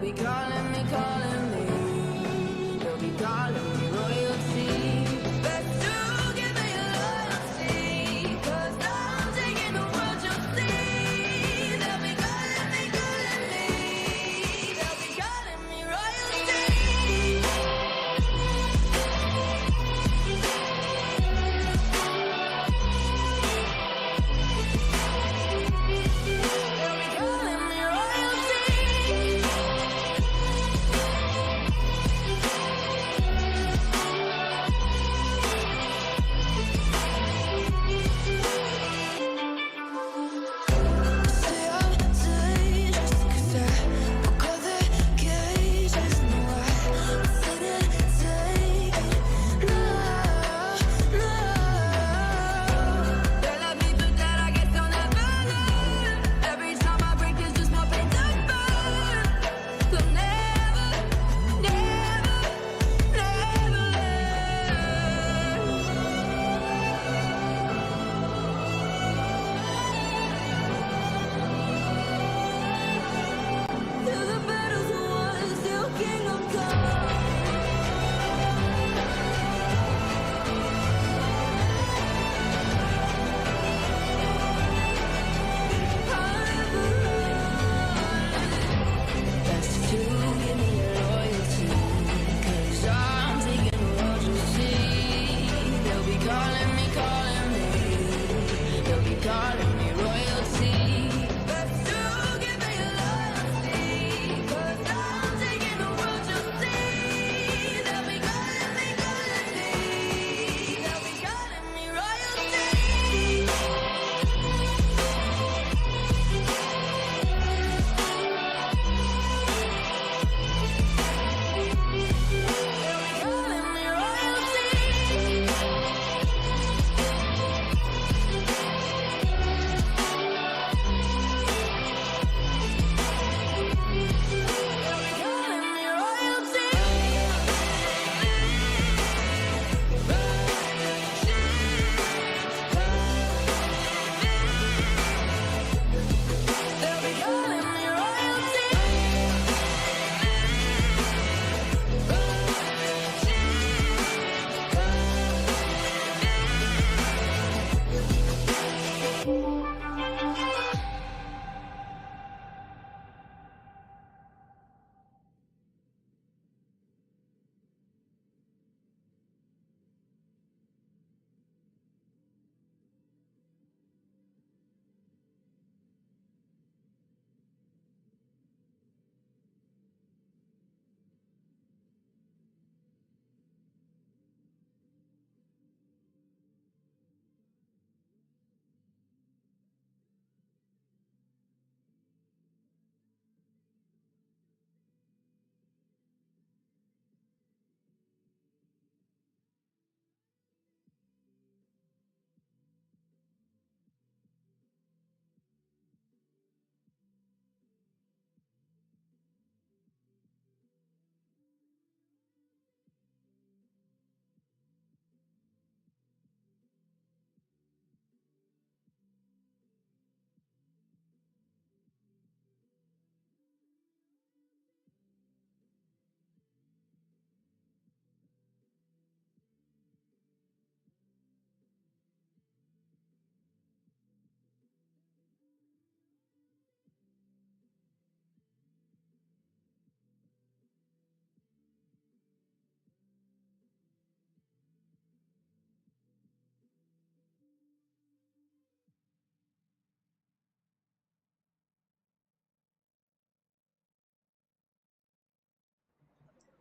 be calling me, calling me. They'll be calling me royalty. Best to give me loyalty, 'cause I'm taking the world, you'll see. They'll be calling me, calling me. They'll be calling me royalty.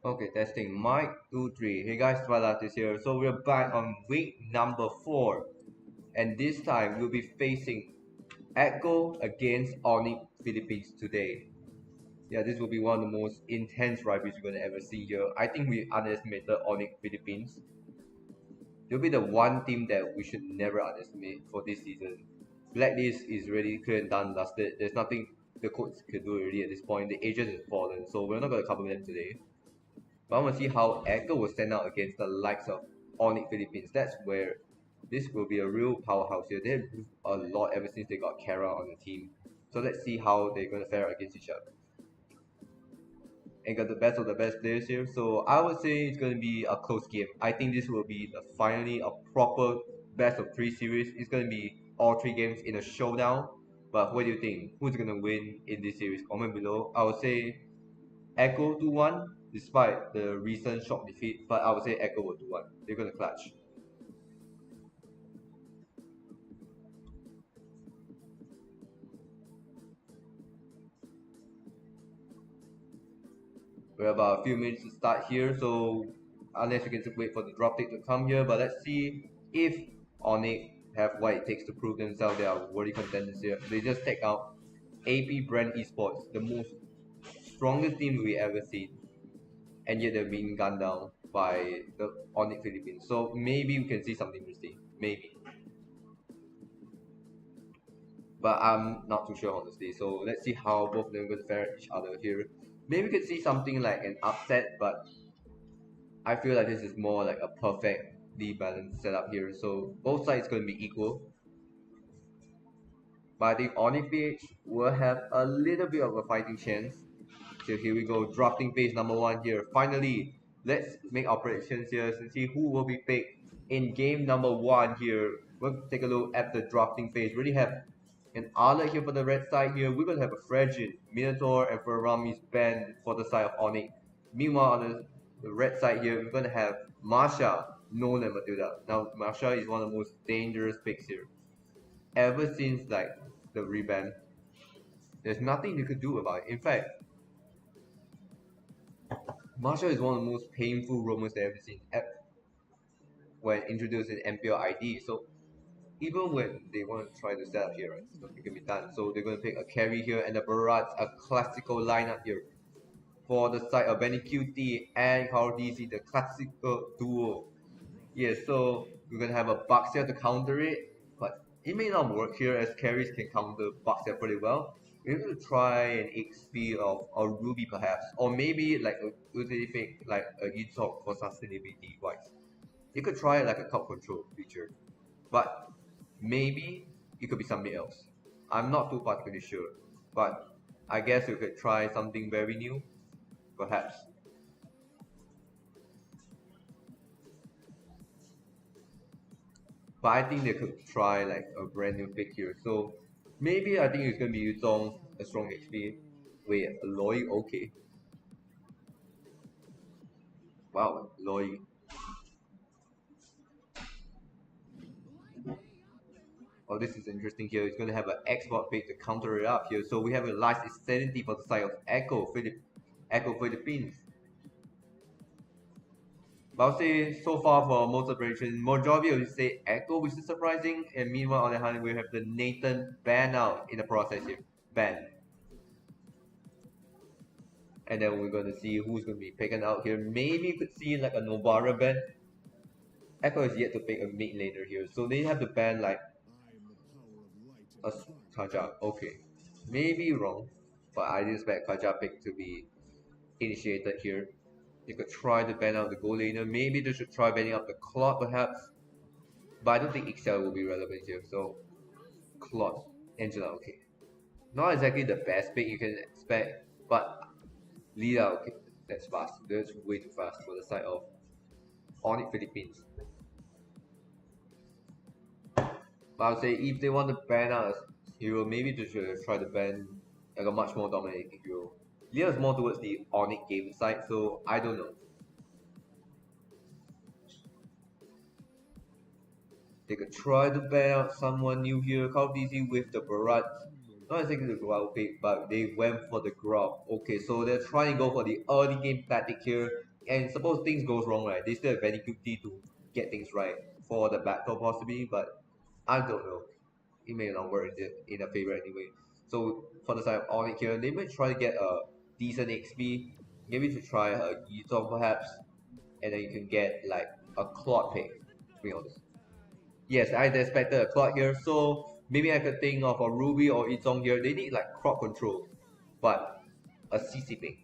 Okay, testing. Mic 2, 3. Hey guys, Fire Latios here. So we're back on week number 4. And this time we'll be facing Echo against Onyx Philippines today. Yeah, this will be one of the most intense rivalries you're gonna ever see here. I think we underestimated Onyx Philippines. They'll be the one team that we should never underestimate for this season. Blacklist is really clear and done, dusted. There's nothing the coach could do already at this point. The agent is fallen, so we're not gonna cover them today. But I want to see how Echo will stand out against the likes of Onyx Philippines. That's where this will be a real powerhouse here. They've improved a lot ever since they got Kara on the team. So let's see how they're going to fare against each other. and got the best of the best players here. So I would say it's going to be a close game. I think this will be finally a proper best of three series. It's going to be all three games in a showdown. But what do you think? Who's going to win in this series? Comment below. I would say Echo 2-1, despite the recent shock defeat. But I would say Echo will 2-1. They're going to clutch. We have about a few minutes to start here, so unless you can just wait for the drop tick to come here, but let's see if Onyx have what it takes to prove themselves they are worthy contenders here. They just take out AP Brand Esports, the most strongest team we ever seen, and yet they're being gunned down by the Onyx Philippines. So maybe we can see something interesting, maybe. But I'm not too sure honestly. So let's see how both of them are going to fare each other here. Maybe we could see something like an upset, but I feel like this is more like a perfectly balanced setup here. So both sides going to be equal. But I think Onyx PH will have a little bit of a fighting chance. So here we go, drafting phase number 1 here. Finally, let's make our predictions here to see who will be picked in game number 1 here. We'll take a look at the drafting phase. We already have an Arlet here for the red side here. We're going to have a Fragile, Minotaur, and Ferrami's band for the side of Onyx. Meanwhile, on the red side here, we're going to have Marsha, Nolan, and Matilda. Now, Marsha is one of the most dangerous picks here. Ever since like the reban, there's nothing you could do about it. In fact, Marsha is one of the most painful roamers I've ever seen when introduced in MPL ID. So even when they want to try to set up here, right, nothing can be done. So they're going to pick a carry here and the Barats, a classical lineup here. For the side of Benny QT and Carl DC, the classical duo. Yeah, so we're going to have a Bucks here to counter it, but it may not work here as carries can counter Bucks here pretty well. We're going to try an XP of a Ruby perhaps, or maybe like a utility pick like a Yitzhak for sustainability wise. You could try like a top control feature, but maybe it could be something else. I'm not too particularly sure, but I guess you could try something very new, perhaps. But I think they could try like a brand new pick here. So maybe I think it's gonna be Yuzong, a strong HP. Wait, Loi, okay. Wow, Loi. Oh, this is interesting here. It's gonna have an export pick to counter it up here. So we have a last insanity for the side of Echo Philippines. But I'll say so far for most operations, majority will say Echo, which is surprising. And meanwhile, on the hand, we have the Nathan ban out in the process here. Ban. And then we're going to see who's going to be taken out here. Maybe you could see like a Novara ban. Echo is yet to pick a mid laner here. So they have to ban like a Kaja. Okay. Maybe wrong. But I didn't expect Kaja pick to be initiated here. You could try to ban out the gold laner. Maybe they should try banning out the Claude perhaps. But I don't think Excel will be relevant here. So Claude, Angela, okay. Not exactly the best pick you can expect, but Lida, okay, that's fast. That's way too fast for the side of Onyx Philippines. But I would say if they want to ban out a hero, maybe they should try to ban like a much more dominating hero. Lida is more towards the Onyx game side, so I don't know. They could try to ban out someone new here. Call DC with the Barat. Not exactly the Grub pick, but they went for the Grub. Okay, so they're trying to go for the early game tactic here. And suppose things goes wrong, right? They still have very quickly to get things right for the battle possibly, but I don't know. It may not work in their favor anyway. So for the side of Onyx here, they may try to get a decent XP. Maybe to try a Yutong perhaps. And then you can get like a Claude pick, to be honest. Yes, I expected a Claude here, so maybe I could think of a Ruby or Izong here. They need like crop control, but a CC pick.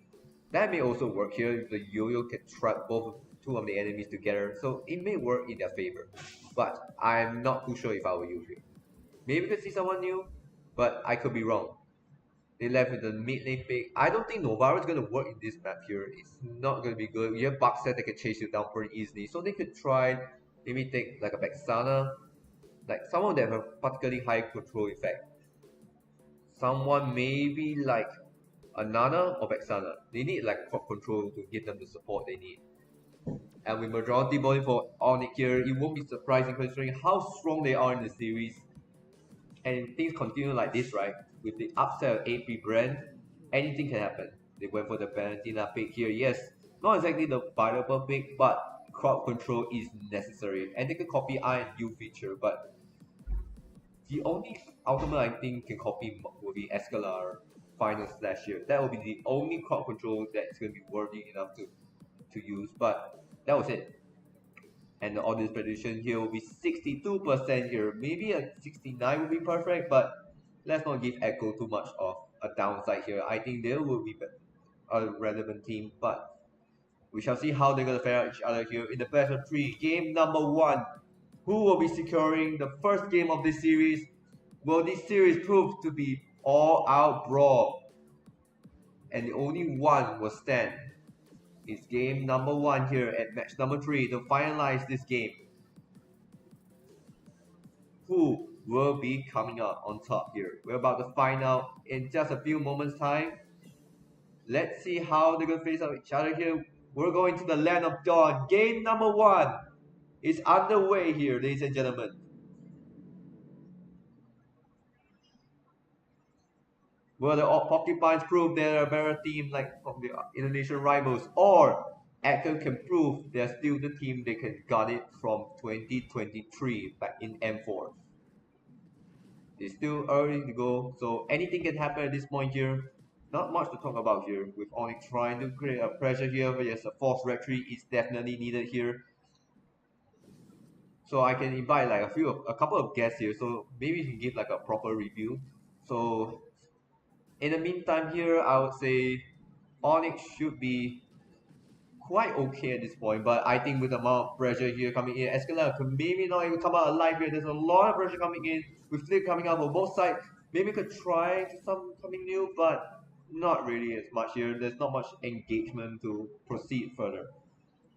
That may also work here if the Yo-Yo can trap two of the enemies together, so it may work in their favor. But I'm not too sure if I will use it. Maybe we could see someone new, but I could be wrong. They left with the mid lane pick. I don't think Novara is going to work in this map here. It's not going to be good. You have Buckset that can chase you down pretty easily. So they could try maybe take like a Vexana. Like someone that have a particularly high control effect. Someone maybe like a Nana or Vexana. They need like crop control to give them the support they need. And with majority voting for Onyx here, it won't be surprising considering how strong they are in the series. And things continue like this, right? With the upset of AP brand, anything can happen. They went for the Valentina pick here. Yes, not exactly the viable pick, but crowd control is necessary. And they can copy I and U feature, but the only ultimate I think can copy will be Escalar final slash here. That will be the only crowd control that's going to be worthy enough to use. But that was it. And the audience prediction here will be 62% here. Maybe a 69 would be perfect, but let's not give Echo too much of a downside here. I think they will be a relevant team, but we shall see how they're going to fare out each other here in the best of three. Game number one. Who will be securing the first game of this series? Will this series prove to be all out brawl? And the only one will stand. It's game number one here at match number 3 to finalize this game. Who will be coming out on top here? We're about to find out in just a few moments time. Let's see how they're going to face up each other here. We're going to the land of dawn. Game number 1 is underway here, ladies and gentlemen. Will the Porcupines prove they're a better team like from the Indonesian rivals, or Echo can prove they're still the team they can got it from 2023 back in M4? It's still early to go, so anything can happen at this point here. Not much to talk about here. With Onyx trying to create a pressure here, but yes, a force retreat is definitely needed here. So I can invite like a couple of guests here, so maybe you can give like a proper review. So in the meantime here, I would say Onyx should be quite okay at this point, but I think with the amount of pressure here coming in, Escalade could maybe not even come out alive here. There's a lot of pressure coming in, with Flip coming out for both sides. Maybe could try something new, but not really as much here. There's not much engagement to proceed further.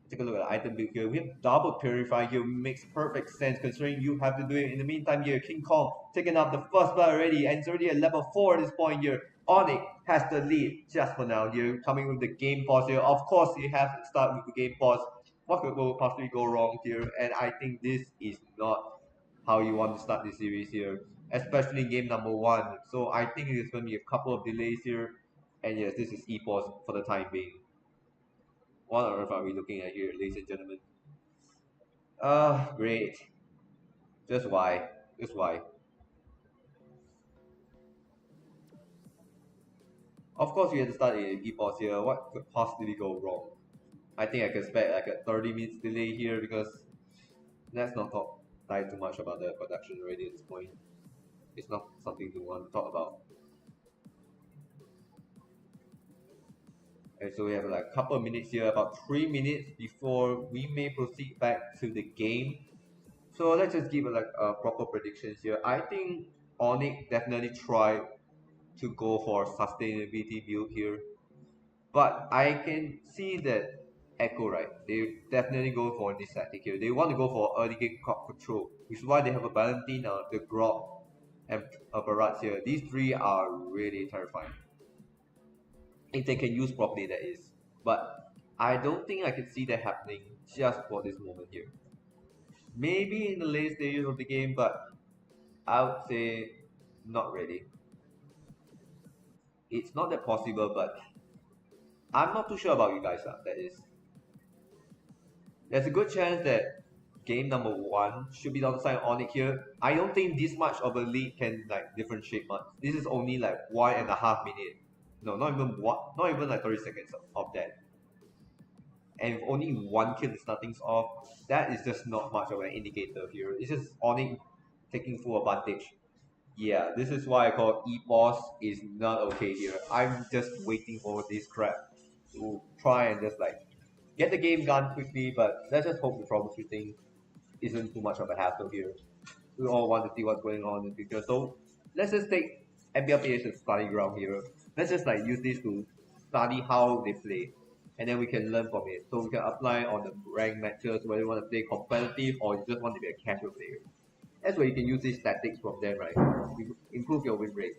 Take a look at the item build here. We have double purify here, makes perfect sense considering you have to do it in the meantime here. King Kong taking up the first blood already, and it's already at level 4 at this point here. Onyx has the lead just for now here, coming with the game pause here. Of course, you have to start with the game pause. What could possibly go wrong here? And I think this is not how you want to start this series here, especially game number 1. So I think there's going to be a couple of delays here. And yes, this is E-pause for the time being. What on earth are we looking at here, ladies and gentlemen? Great. Just why? Just why? Of course, we had to start in E-pause here. What could possibly go wrong? I think I can expect like a 30 minutes delay here because let's not die too much about the production already at this point. It's not something to want to talk about. And so we have like a couple of minutes here, about 3 minutes before we may proceed back to the game. So let's just give like a proper predictions here. I think Onyx definitely try to go for sustainability build here, but I can see that Echo, right, they definitely go for this tactic here. They want to go for early game crop control, which is why they have a Valentina, the Grok, and a Barat here. These 3 are really terrifying if they can use properly, that is. But I don't think I can see that happening just for this moment here. Maybe in the late stages of the game, but I would say not really. It's not that possible, but I'm not too sure about you guys. That is, there's a good chance that game number 1 should be on the side of Onyx here. I don't think this much of a lead can like differentiate much. This is only like 1.5 minutes. No, not even like 30 seconds of that. And if only 1 kill is starting off, that is just not much of an indicator here. It's just Onyx taking full advantage. Yeah, this is why I call E-pause is not okay here. I'm just waiting for this crap to try and just like get the game done quickly, but let's just hope the troubleshooting isn't too much of a hassle here. We all want to see what's going on in the future. So let's just take MPL PH is study ground here. Let's just like use this to study how they play, and then we can learn from it. So we can apply on the ranked matches whether you want to play competitive or you just want to be a casual player. That's where you can use these tactics from them, right? Improve your win rate,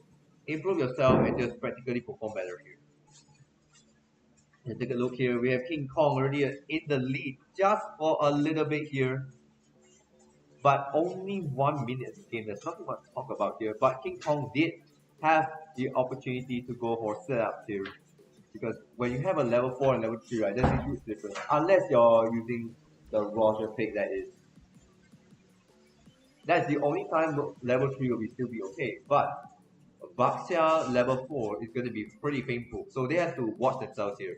improve yourself, and just practically perform better here. And take a look here. We have King Kong already in the lead just for a little bit here, but only 1 minute of the game. There's nothing much to talk about here. But King Kong did have the opportunity to go for setup here, because when you have a level 4 and level 3, right, there's a huge difference. Unless you're using the Roger pick, that is. That's the only time level 3 will be still be okay. But Baxia level 4 is going to be pretty painful. So they have to watch themselves here.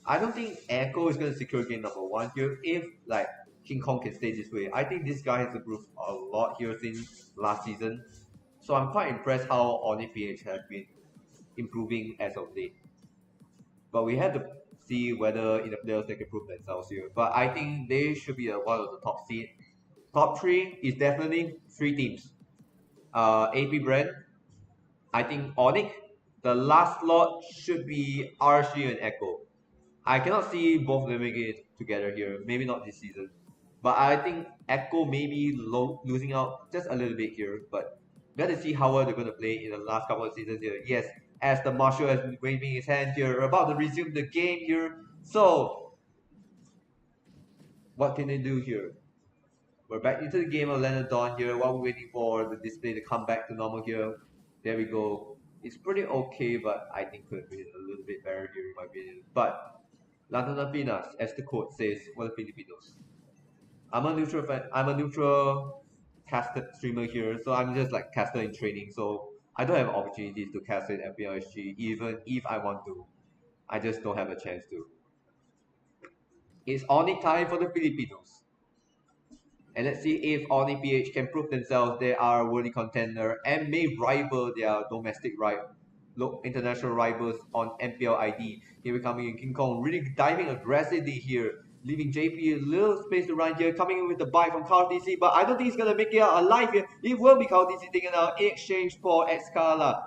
I don't think Echo is going to secure game number 1 here if like King Kong can stay this way. I think this guy has improved a lot here since last season. So I'm quite impressed how Oni PH has been improving as of late. But we have to see whether in the players they can prove themselves here. But I think they should be one of the top seed. Top 3 is definitely 3 teams. AP Brand, I think Onyx. The last slot should be RC and Echo. I cannot see both of them making it together here. Maybe not this season. But I think Echo may be losing out just a little bit here. But we have to see how well they're going to play in the last couple of seasons here. Yes, as the Marshal has been waving his hand here, about to resume the game here. So, what can they do here? We're back into the game of Leonard Dawn here while we're waiting for the display to come back to normal here. There we go. It's pretty okay, but I think could have been a little bit better here in my opinion. But Lantana Pinas, as the quote says, for the Filipinos. I'm a neutral fan. I'm a neutral casted streamer here, so I'm just like caster in training. So I don't have opportunities to cast in MPLSG, even if I want to. I just don't have a chance to. It's only time for the Filipinos. And let's see if Oni PH can prove themselves they are a worthy contender and may rival their domestic international rivals on MPL ID. Here we coming in King Kong, really diving aggressively here, leaving JP a little space to run here, coming in with the bite from Carl DC, but I don't think he's gonna make it out alive here. It will be Carl DC taken out in exchange for Excala,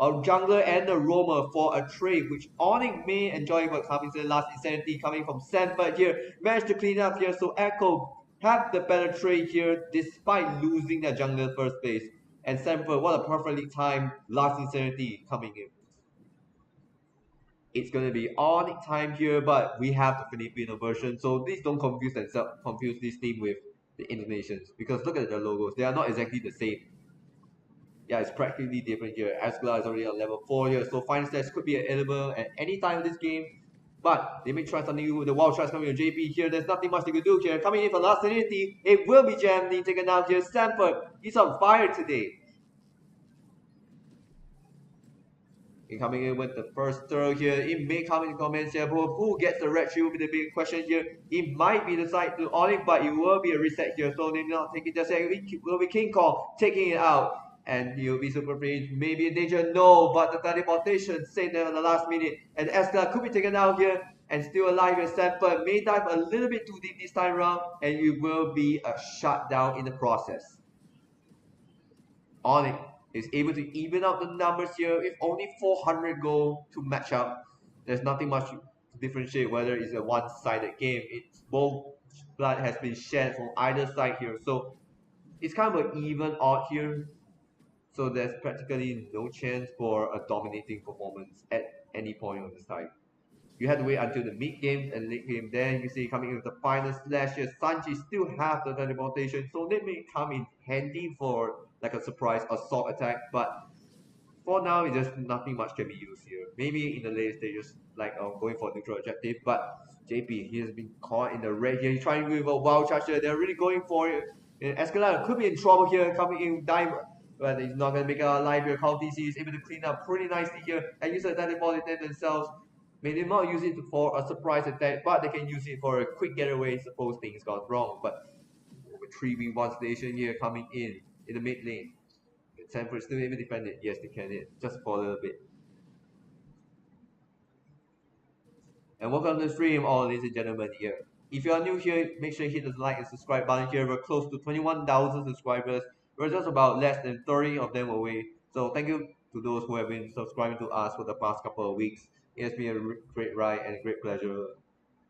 a jungler and a roamer for a trade, which Onyx may enjoy what coming to the last Insanity coming from Sanford here. Managed to clean up here, so Echo have the better trade here despite losing their jungler first place. And Sanford, what a perfectly timed last Insanity coming in. It's gonna be on time here, but we have the Filipino version, so please don't confuse this team with the Indonesians, because look at the logos, they are not exactly the same. Yeah, it's practically different here. Asgla is already on level 4 here, so Final Stats could be available at any time in this game. But they may try something new with the wild shots coming with JP here. There's nothing much they could do here. Coming in for last Nationality, it will be jammed in, taken out here. Stanford, he's on fire today. Coming in with the first throw here. It may come in the comments here, but who gets the red shield will be the big question here. It might be the side to Onyx, but it will be a reset here. So they may not take it just yet. It will be King Kong taking it out. And he'll be super free. Maybe in danger, no, but the teleportation saved them in the last minute. And Escala could be taken out here and still alive in Stanford. May dive a little bit too deep this time around, and it will be a shutdown in the process. Onyx is able to even out the numbers here with only 400 gold to match up. There's nothing much to differentiate whether it's a one-sided game. It's both blood has been shed from either side here. So it's kind of an even odd here. So there's practically no chance for a dominating performance at any point on the side. You have to wait until the mid game and late game. Then you see coming in with the final slash here. Sanji still have the teleportation, so they may come in handy for like a surprise assault attack. But for now, it's just nothing much can be used here. Maybe in the later stages, like going for neutral objective. But JP, he has been caught in the red here. He's trying with a wild charge here. They're really going for it. And Escalade could be in trouble here, coming in dive. But he's not going to make it alive here. Call DC is able to clean up pretty nicely here and use the teleport themselves. May they not use it for a surprise attack, but they can use it for a quick getaway suppose things gone wrong. But with 3v1 station here coming in the mid lane. Sanford still able to defend it. Yes, they can just for a little bit. And welcome to the stream, all ladies and gentlemen here. If you are new here, make sure you hit the like and subscribe button here. We're close to 21,000 subscribers. We're just about less than 30 of them away So thank you to those who have been subscribing to us for the past couple of weeks. It has been a great ride and a great pleasure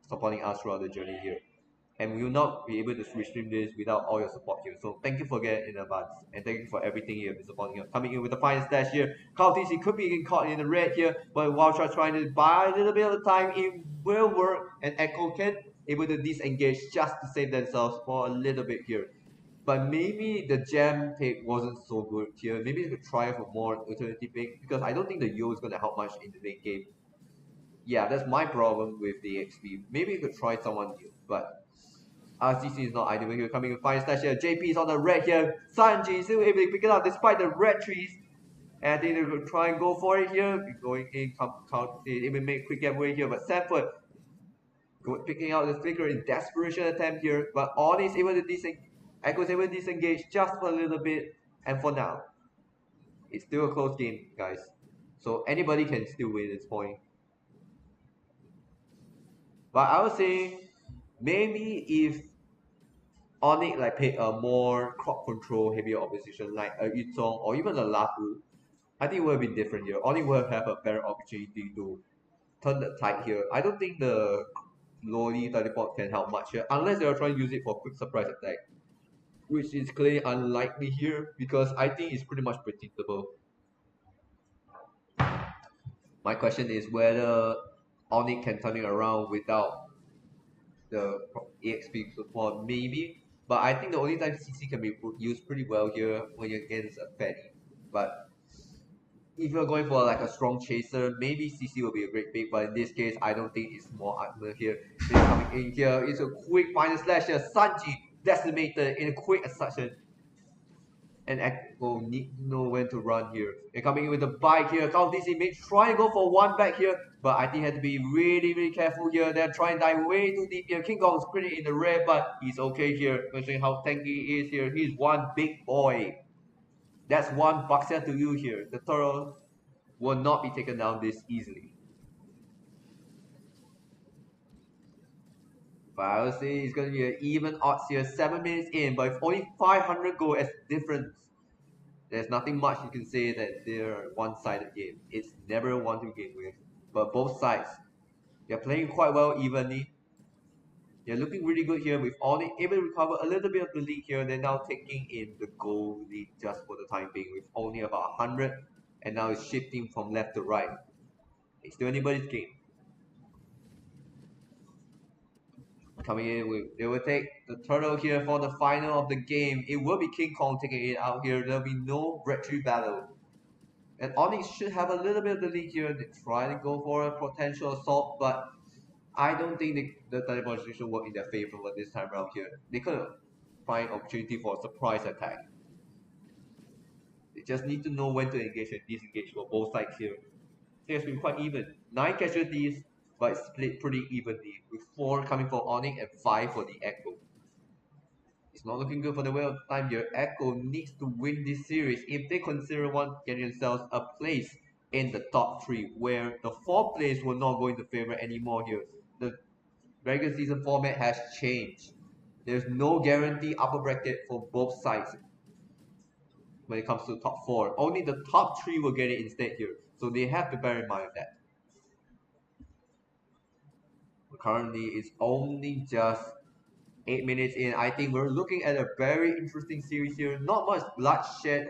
supporting us throughout the journey here. And we will not be able to restream this without all your support here. So thank you for getting in advance. And thank you for everything you have been supporting us. Coming in with the final stash here. Kyle TC could be getting caught in the red here, but Wildshot trying to buy a little bit of time. It will work. And Echo can able to disengage just to save themselves for a little bit here. But maybe the jam pick wasn't so good here. Maybe you could try for more alternative pick because I don't think the Yo is going to help much in the late game. Yeah, that's my problem with the XP. Maybe you could try someone new, but RCC is not ideal here. Coming with Fire Stash here. JP is on the red here. Sanji is still able to pick it up despite the red trees. And I think they will try and go for it here. Going in, even make quick getaway here. But Sanford picking out the flicker in desperation attempt here. But Oni is able to disengage. Echo is able to disengage just for a little bit. And for now, it's still a close game, guys. So anybody can still win this point. But I would say maybe if Onyx like paid a more crop control heavier opposition like a Yuzong or even a Lapu, I think it would be different here. Onyx will have a better opportunity to turn the tide here. I don't think the Loli teleport can help much here unless they are trying to use it for quick surprise attack, which is clearly unlikely here because I think it's pretty much predictable. My question is whether Onyx can turn it around without the EXP support, maybe. But I think the only time CC can be used pretty well here when you're against a fatty. But if you're going for like a strong chaser, maybe CC will be a great pick. But in this case, I don't think it's more armor here. They're coming in here. It's a quick final slash here. Sanji decimated in a quick accession. And Echo need to know when to run here. And coming in with the bike here. Count DC may try and go for one back here. But I think he had to be really, really careful here. They're trying to dive way too deep here. King Kong is pretty in the red, but he's okay here. Considering how tanky he is here. He's one big boy. That's one Baxia to you here. The turtle will not be taken down this easily. But I would say it's going to be an even odds here. 7 minutes in, but if only 500 gold as difference, there's nothing much you can say that they're one-sided game. It's never a one to begin with. But both sides, they're playing quite well evenly. They're looking really good here with only able to recover a little bit of the lead here. They're now taking in the goal lead just for the time being with only about 100. And now it's shifting from left to right. It's still anybody's game. Coming in with, they will take the turtle here for the final of the game. It will be King Kong taking it out here. There'll be no breakthrough battle. And Onyx should have a little bit of the lead here. They try to go for a potential assault, but I don't think the teleportation work in their favor this time around here. They could find opportunity for a surprise attack. They just need to know when to engage and disengage for both sides here. It has been quite even. 9 casualties, but it's split pretty evenly, with 4 coming for Onyx and 5 for the Echo. It's not looking good for the wheel of time here. Echo needs to win this series if they consider getting themselves a place in the top 3, where the 4th place will not go into favor anymore here. The regular season format has changed. There's no guarantee upper bracket for both sides when it comes to top 4. Only the top 3 will get it instead here. So they have to bear in mind that. Currently, it's only just 8 minutes in. I think we're looking at a very interesting series here. Not much bloodshed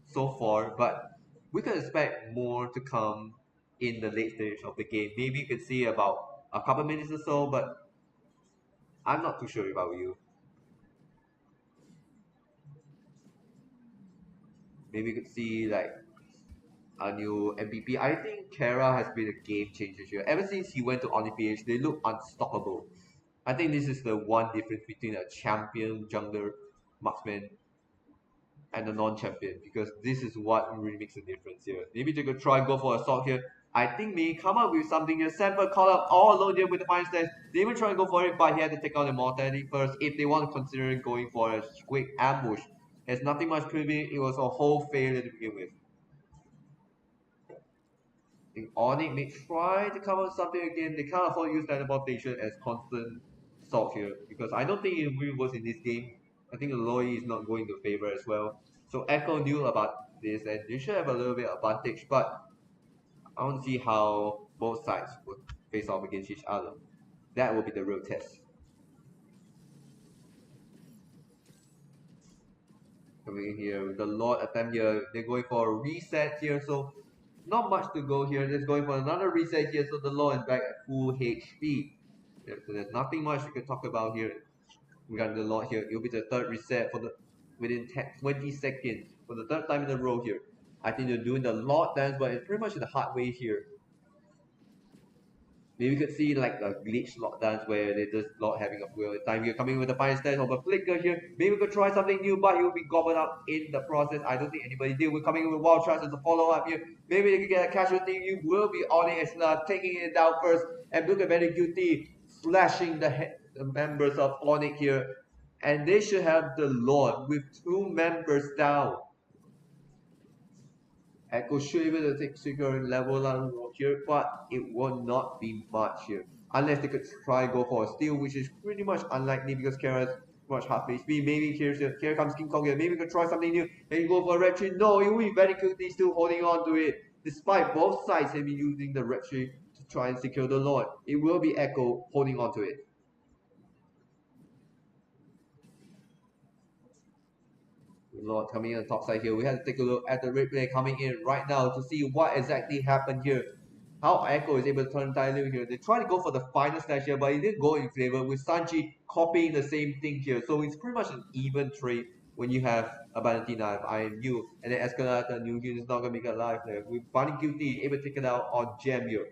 so far, but we can expect more to come in the late stage of the game. Maybe you could see about a couple minutes or so, but I'm not too sure about you. Maybe you could see like a new MVP. I think Kara has been a game changer here. Ever since he went to Oni PH, they look unstoppable. I think this is the one difference between a champion jungler marksman and a non-champion, because this is what really makes a difference here. Maybe they could try and go for assault here. I think me come up with something here. Sanford caught up all alone here with the fine stance. They even try and go for it, but he had to take out the mortality first if they want to consider going for a quick ambush. There's nothing much previous. It was a whole failure to begin with. Onyx may try to come up with something again. They can't afford to use teleportation as constant assault here, because I don't think it really works in this game. I think the Loi is not going to favor as well. So Echo knew about this, and you should have a little bit advantage, but I want to see how both sides would face off against each other. That will be the real test. Coming here with the Lord attempt here, they're going for a reset here, so not much to go here. They're going for another reset here, so the Lord is back at full HP. Yeah, so there's nothing much we can talk about here regarding the Lord here. It'll be the third reset for the within 20 seconds for the third time in a row here. I think they're doing the Lord dance, but it's pretty much in the hard way here. Maybe we could see like a glitch lockdowns where they just not having a real time here, coming with the fire stance of a flicker here. Maybe we could try something new, but he will be gobbled up in the process. I don't think anybody did. We're coming in with wild shots as a follow up here. Maybe they could get a casualty. You will be on it as taking it down first. And look at very guilty, slashing the members of Onyx here. And they should have the Lord with 2 members down. Echo should be able to take secure level down here, but it will not be much here. Unless they could try go for a steal, which is pretty much unlikely because Kara has much hard face speed. Maybe here comes King Kong here. Maybe we could try something new. Maybe go for a red tree. No, it will be very quickly still holding on to it. Despite both sides have been using the red tree to try and secure the Lord. It will be Echo holding on to it. Lord coming in on the top side here. We have to take a look at the replay coming in right now to see what exactly happened here. How Echo is able to turn entirely here. They try to go for the final slash here, but it didn't go in favor with Sanji copying the same thing here. So it's pretty much an even trade when you have a Valentina if I am you. And then Escalata New is not gonna make it alive there. With Bunny Guilty able to take it out on Gem here,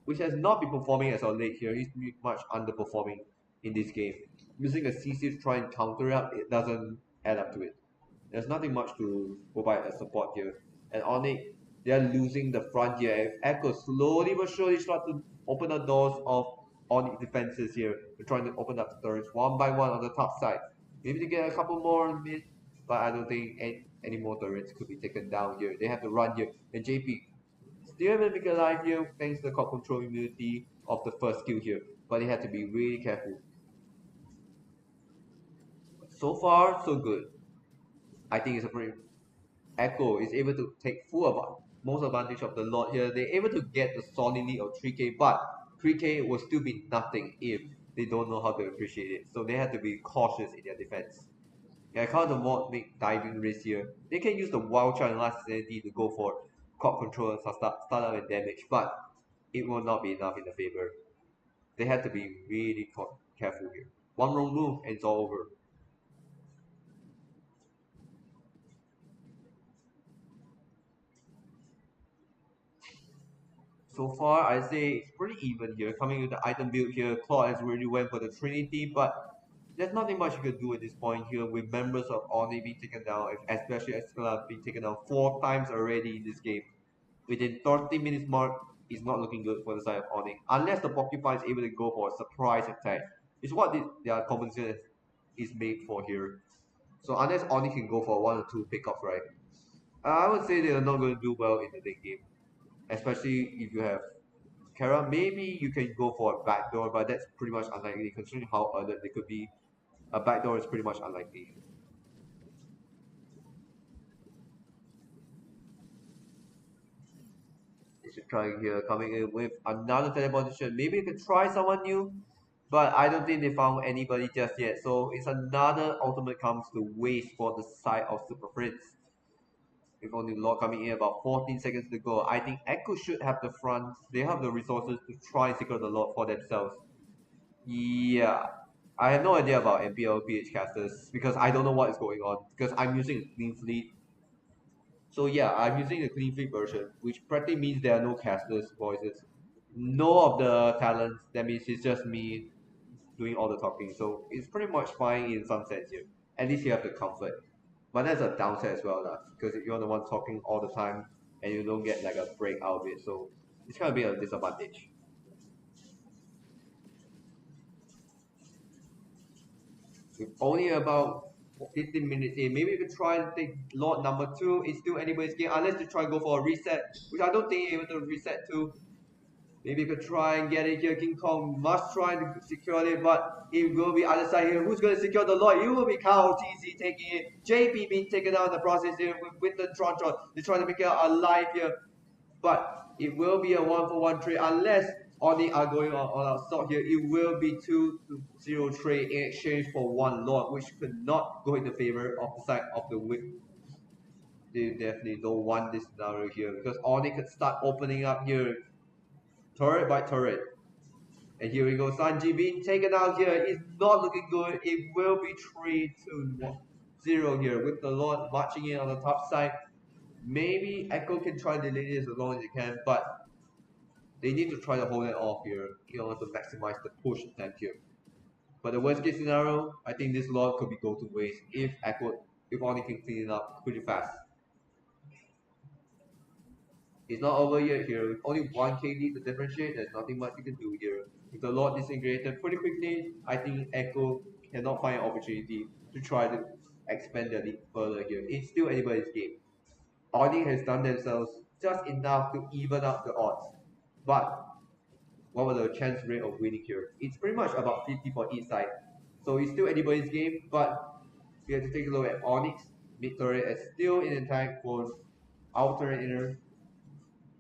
which has not been performing as of late here. He's pretty much underperforming in this game. Using a CC to try and counter it up, it doesn't add up to it. There's nothing much to provide as support here. And Onyx, they are losing the front here. If Echo slowly but surely start to open the doors of Onyx defenses here. They're trying to open up the turrets one by one on the top side. Maybe to get a couple more mid, but I don't think any more turrets could be taken down here. They have to run here. And JP still able to make it alive here thanks to the core control immunity of the first skill here. But they have to be really careful. So far, so good. I think it's a pretty Echo is able to take most advantage of the Lord here. They're able to get the solid lead of 3k, but 3k will still be nothing if they don't know how to appreciate it. So they have to be cautious in their defense. Yeah, I can't afford make diving risk here. They can use the wild charge and last sanity to go for crop control and start up and damage, but it will not be enough in the favor. They have to be really careful here. One wrong move and it's all over. So far, I say it's pretty even here. Coming with the item build here, Claude has really went for the Trinity, but there's nothing much you can do at this point here with members of Oni being taken down, especially Escala being taken down 4 times already in this game. Within 30 minutes mark, it's not looking good for the side of Oni. Unless the Porcupine is able to go for a surprise attack. It's what their compensation is made for here. So unless Oni can go for 1 or 2 pickups, right? I would say they are not going to do well in the late game. Especially if you have Kara, maybe you can go for a backdoor, but that's pretty much unlikely considering how alert they could be. A backdoor is pretty much unlikely. They should try here, coming in with another teleportation. Maybe you could try someone new, but I don't think they found anybody just yet. So it's another ultimate comes to waste for the side of Super Fritz. With only Lord coming in about 14 seconds to go. I think Echo should have the front. They have the resources to try and secure the Lord for themselves. Yeah. I have no idea about MPL PH casters because I don't know what is going on because I'm using a clean fleet. So yeah, I'm using the clean fleet version, which practically means there are no casters voices. No of the talents. That means it's just me doing all the talking. So it's pretty much fine in some sense here. At least you have the comfort. But that's a downside as well, because if you're the one talking all the time and you don't get like a break out of it, so it's gonna be a disadvantage. With only about 15 minutes in, maybe you could try and take Lord number 2. It's still anybody's game unless you try and go for a reset, which I don't think you're able to reset to. Maybe you could try and get it here. King Kong must try to secure it, but it will be other side here. Who's going to secure the Lord? It will be Kao TC taking it. JP being taken out in the process here with the Tron. They're trying to make it alive here. But it will be a 1-for-1 trade unless Oni are going on all out here. It will be 2-0 trade in exchange for one Lord, which could not go in the favor of the side of the whip. They definitely don't want this scenario here because Oni could start opening up here turret by turret. And here we go, Sanji being taken out here. It's not looking good. It will be 3-0 here with the Lord marching in on the top side. Maybe Echo can try to delay this as long as he can, but they need to try to hold it off here in order to maximize the push attempt here. But the worst case scenario, I think this Lord could be go to waste if Oni can clean it up pretty fast. It's not over yet here. With only 1 KD to differentiate, there's nothing much you can do here. With the Lord disintegrated pretty quickly, I think Echo cannot find an opportunity to try to expand their lead further here. It's still anybody's game. Oni has done themselves just enough to even up the odds. But what was the chance rate of winning here? It's pretty much about 50 for each side. So it's still anybody's game, but we have to take a look at Onyx. Mid turret is still in attack for outer and inner.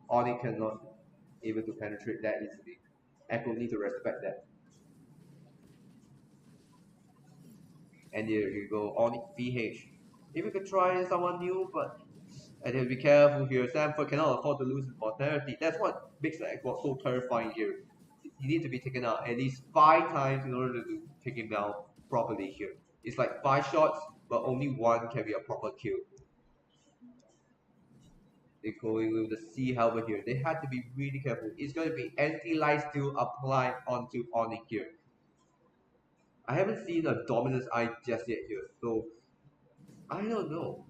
Onyx cannot able to penetrate that easily. Echo need to respect that. And there you go, Onyx PH. If we could try someone new, but and have to be careful here. Sanford cannot afford to lose his mortality. That's what makes the Echo so terrifying here. You need to be taken out at least 5 times in order to take him down properly here. It's like 5 shots, but only 1 can be a proper kill. They're going with the Sea Helmet here. They had to be really careful. It's going to be anti-lifesteal applied onto Onyx here. I haven't seen a Dominus Eye just yet here, so I don't know.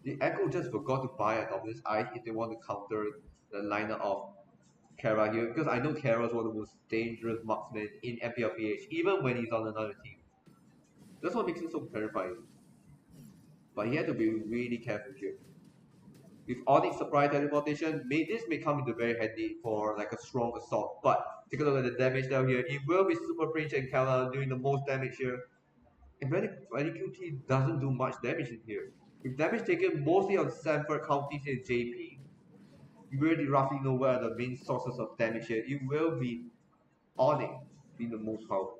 The Echo just forgot to buy a Dominus Eye if they want to counter the lineup of Kara here, because I know Kara is one of the most dangerous marksmen in MPL PH, even when he's on another team. That's what makes him so terrifying. But he had to be really careful here. With Onyx surprise teleportation, this may come into very handy for like a strong assault. But take a look at the damage down here. It will be Super Prince and Kala doing the most damage here. And QT doesn't do much damage in here. With damage taken mostly on Sanford counties and JP, you really roughly know where the main sources of damage here. It will be Onyx being the most powerful.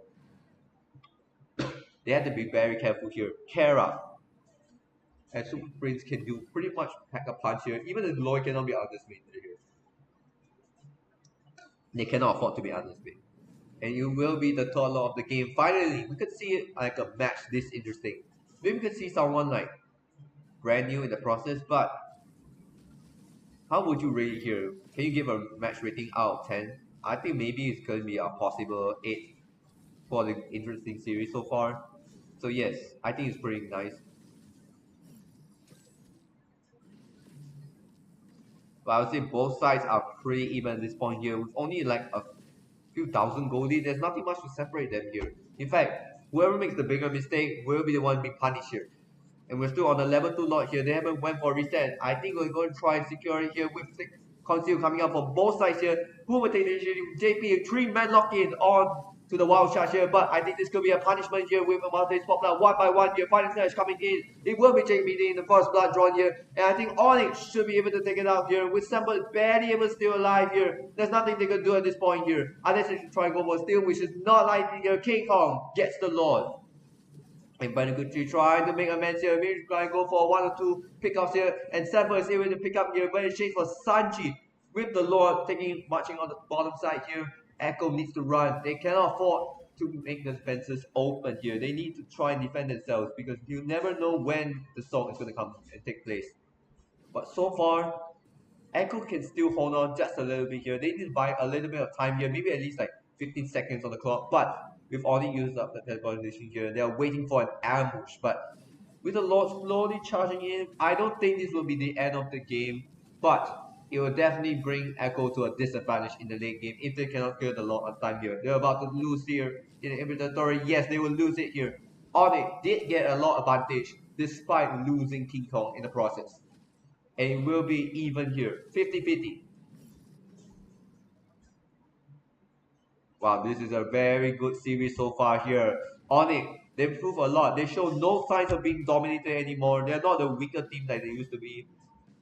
They have to be very careful here. Kara and Super Prince can do pretty much pack a punch here. Even the Lloyd cannot be underestimated here. They cannot afford to be underestimated. And you will be the third law of the game. Finally, we could see it like a match this interesting. Maybe we could see someone like brand new in the process, but how would you rate it here? Can you give a match rating out of 10? I think maybe it's going to be a possible 8 for the interesting series so far. So yes, I think it's pretty nice. But I would say both sides are pretty even at this point here. With only like a few thousand goldie, there's nothing much to separate them here. In fact, whoever makes the bigger mistake will be the one being punished here. And we're still on the level 2 lot here. They haven't went for reset. I think we're going to try and secure it here with conceal coming up from both sides here. Who will take the initiative? JP, 3-man lock in on to the wild charge here, but I think this could be a punishment here with a multi spot blood 1 by 1 here. Fighting Slash coming in. It will be JP in the first blood drawn here, and I think Onyx should be able to take it out here with Sample barely able still alive here. There's nothing they can do at this point here, unless they should try and go for steal, which is not likely here. King Kong gets the Lord. And Benaguchi trying to make amends here. Maybe trying to go for 1 or 2 pickups here, and Sample is able to pick up here, but it's changed for Sanji with the Lord marching on the bottom side here. Echo needs to run. They cannot afford to make the fences open here. They need to try and defend themselves because you never know when the song is going to come and take place. But so far, Echo can still hold on just a little bit here. They need to buy a little bit of time here, maybe at least like 15 seconds on the clock. But we've already used up the teleportation here. They are waiting for an ambush. But with the Lord slowly charging in, I don't think this will be the end of the game. But it will definitely bring Echo to a disadvantage in the late game if they cannot clear the Lord on time here. They're about to lose here in the inventory. Yes, they will lose it here. Onyx did get a lot advantage despite losing King Kong in the process. And it will be even here, 50-50. Wow, this is a very good series so far here. Onyx, they improved a lot. They show no signs of being dominated anymore. They're not the weaker team like they used to be.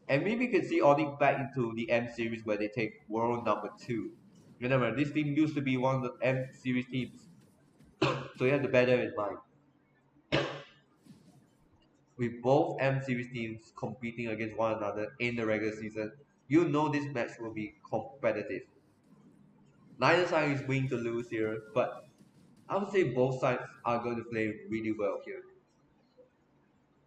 And maybe you can see Onyx back into the M series where they take world number 2. Remember, this team used to be one of the M series teams. So you have to bear that in mind. With both M series teams competing against one another in the regular season, you know this match will be competitive. Neither side is willing to lose here, but I would say both sides are going to play really well here.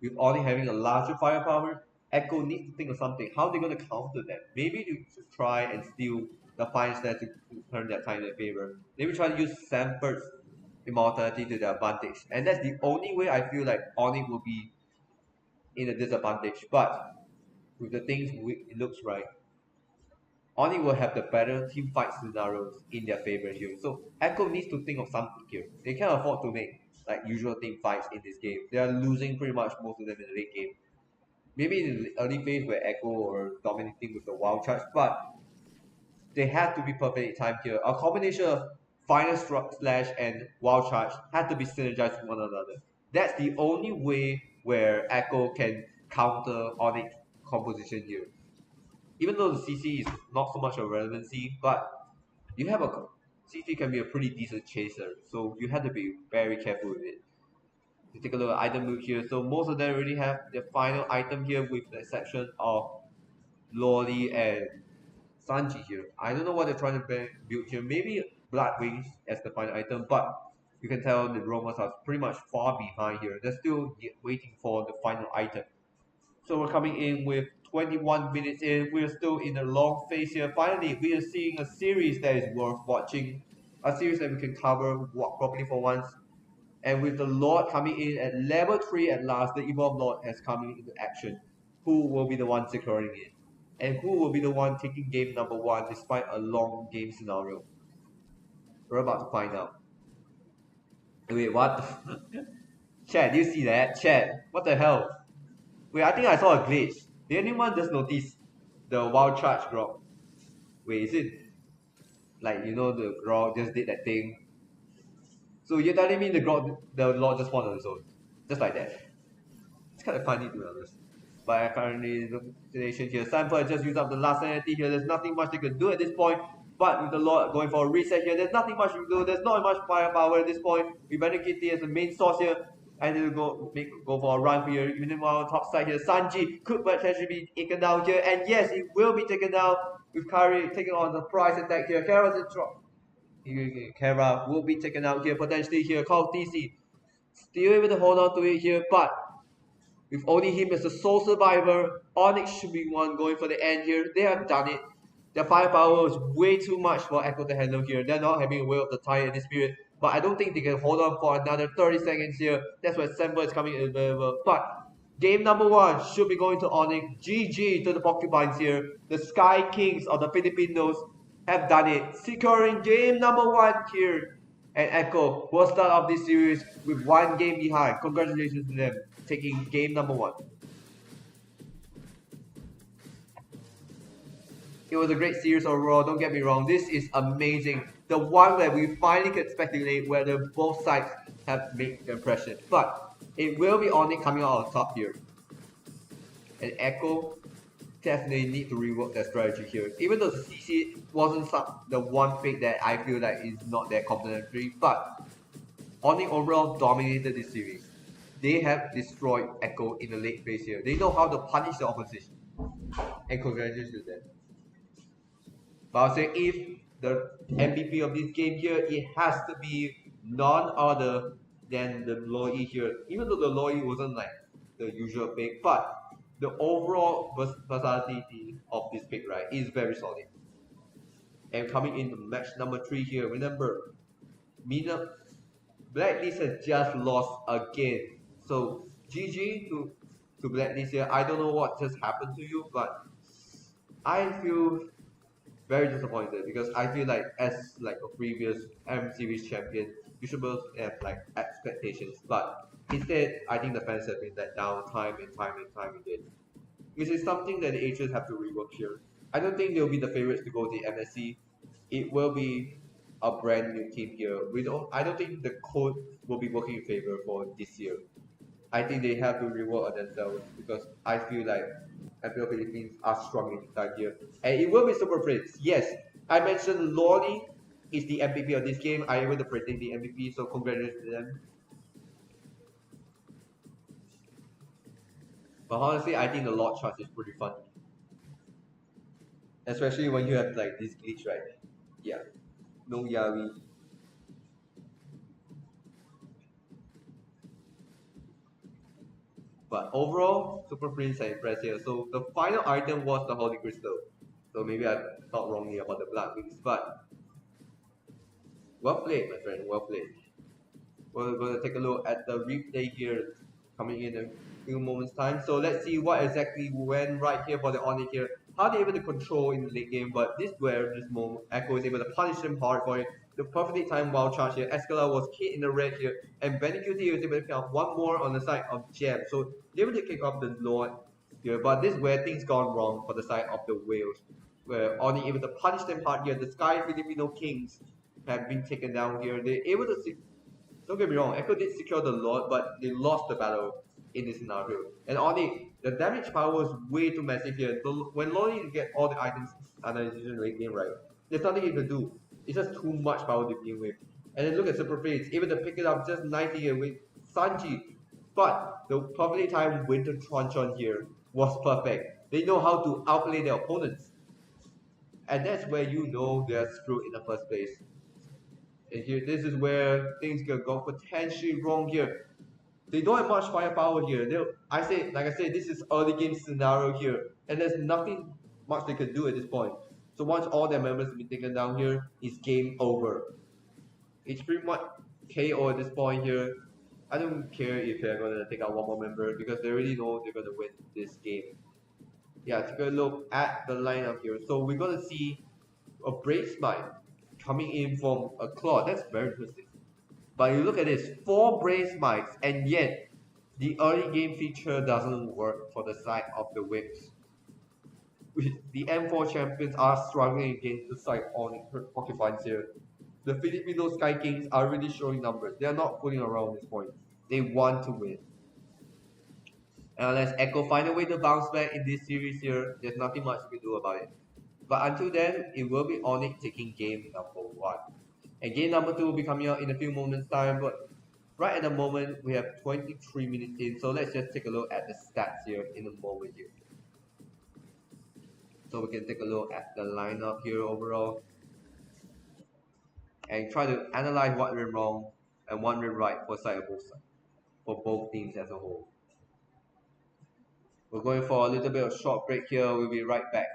With Oni having a larger firepower, Echo needs to think of something. How are they going to counter that? Maybe you should try and steal the fine stat to turn that time in their favor. Maybe try to use Sanford's immortality to their advantage. And that's the only way I feel like Oni will be in a disadvantage. But with the things it looks right, Oni will have the better team fight scenarios in their favor here. So Echo needs to think of something here. They can't afford to make like usual team fights in this game. They are losing pretty much most of them in the late game. Maybe in the early phase where Echo or dominating with the wild charge, but they had to be perfectly timed here. A combination of final slash and wild charge had to be synergized with one another. That's the only way where Echo can counter Onyx composition here. Even though the CC is not so much a relevancy, but you have a CC can be a pretty decent chaser, so you have to be very careful with it. You take a look at item loot here, so most of them already have their final item here with the exception of Loli and Sanji here. I don't know what they're trying to build here. Maybe Blood Wings as the final item, but you can tell the Romans are pretty much far behind here. They're still waiting for the final item. So we're coming in with 21 minutes in. We're still in a long phase here. Finally, we are seeing a series that is worth watching. A series that we can cover properly for once. And with the Lord coming in at level 3 at last, the Evolved Lord has come into action. Who will be the one securing it? And who will be the one taking game number 1 despite a long game scenario? We're about to find out. Wait, what? Chad, do you see that? Chad, what the hell? Wait, I think I saw a glitch. Did anyone just notice the wild charge grog? Wait, is it like the grog just did that thing? So you're telling me the Lord just spawned on his own, just like that? It's kind of funny to be honest. But currently, the situation here, Sanford just used up the last sanity here. There's nothing much they can do at this point. But with the Lord going for a reset here, there's nothing much we can do. There's not much firepower at this point. We better get as the main source here. And then go for a run here. Even while top side here, Sanji could potentially be taken down here. And yes, it will be taken down with Kari taking on the price attack here. Kara's in trouble. Kara will be taken out here potentially here. Call TC still able to hold on to it here, but with only him as a sole survivor, Onyx should be one going for the end here. They have done it. Their firepower is way too much for Echo to handle here. They're not having a way of the tire in this period. But I don't think they can hold on for another 30 seconds here. That's why Semper is coming available. But game number 1 should be going to Onyx. GG to the Porcupines here. The Sky Kings of the Filipinos have done it. Securing game number 1 here. And Echo will start off this series with 1 game behind. Congratulations to them taking game number 1. It was a great series overall, don't get me wrong. This is amazing. The one where we finally can speculate whether both sides have made the impression. But it will be Onyx coming out on top here. And Echo definitely need to rework their strategy here. Even though the CC wasn't the one pick that I feel like is not that complementary, but Onyx overall dominated this series. They have destroyed Echo in the late phase here. They know how to punish the opposition. And congratulations to them. But I'll say if the MVP of this game here, it has to be none other than the Loi here. Even though the Loi wasn't like the usual pick, but the overall versatility of this pick, right, is very solid. And coming into match number 3 here, remember, Mina Blacklist has just lost again. So GG to Blacklist here. I don't know what just happened to you, but I feel very disappointed because I feel like as like a previous M series champion, you should both have like expectations. But instead, I think the fans have been let down time and time again. Which is something that the agents have to rework here. I don't think they'll be the favorites to go to the MSC. It will be a brand new team here. I don't think the code will be working in favor for this year. I think they have to rework on themselves because I feel like MPL Philippines are struggling that year. And it will be Super Prince. Yes, I mentioned Lordy is the MVP of this game. I able to predict the MVP, so congratulations to them. But honestly, I think the Lord Trust is pretty fun. Especially when you have like this glitch, right? Yeah. No Yawi. But overall, Super Prince are impressed here. So the final item was the Holy Crystal. So maybe I thought wrongly about the Black Wings. But well played, my friend. Well played. We're going to take a look at the replay here coming in a few moments time. So let's see what exactly went right here for the Onyx here. How they able to control in the late game, but this where this moment Echo is able to punish him hard for it. The perfectly timed wild charge here. Escala was hit in the red here, and Benecuti was able to pick up one more on the side of Jam. So they able to kick off the Lord here, but this is where things gone wrong for the side of the Whales. Where Oni able to punish them hard here. The Sky Filipino Kings have been taken down here. They're able to don't get me wrong, Echo did secure the Lord, but they lost the battle in this scenario. And Oni, the damage power was way too massive here. When Lordy get all the items under decision late game, right, there's nothing he can do. It's just too much power to begin with. And then look at Super Fates, able to pick it up just nicely here with Sanji. But the perfectly timed Winter Truncheon here was perfect. They know how to outplay their opponents. And that's where you know they're screwed in the first place. And here, this is where things can go potentially wrong here. They don't have much firepower here. Like I said, this is early game scenario here, and there's nothing much they can do at this point. So once all their members have been taken down here, it's game over. It's pretty much KO at this point here. I don't care if they're gonna take out one more member because they already know they're gonna win this game. Yeah, take a look at the lineup here. So we're gonna see a Brave Smite coming in from a Claw. That's very interesting. But you look at this, 4 Brave Smites, and yet the early game feature doesn't work for the side of the Whips. The M4 champions are struggling against the side on Porcupines here. The Filipino Sky Kings are really showing numbers. They are not fooling around at this point. They want to win. And unless Echo find a way to bounce back in this series here, there's nothing much we can do about it. But until then, it will be Onyx taking game number 1. And game number 2 will be coming out in a few moments time, but right at the moment we have 23 minutes in, so let's just take a look at the stats here in a moment here. So we can take a look at the lineup here overall and try to analyze what went wrong and what went right for both teams as a whole. We're going for a little bit of short break here. We'll be right back.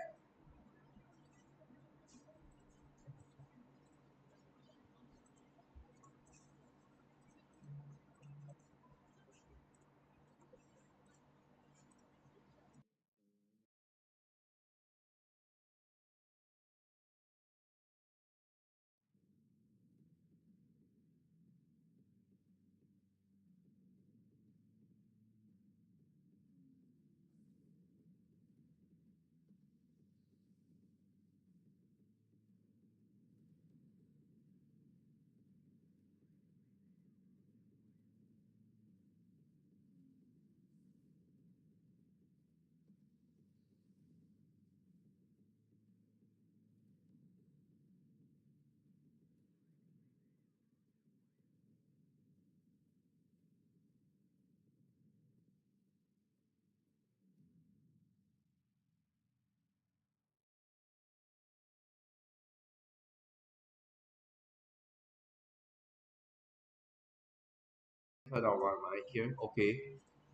Turn on our mic here. Okay.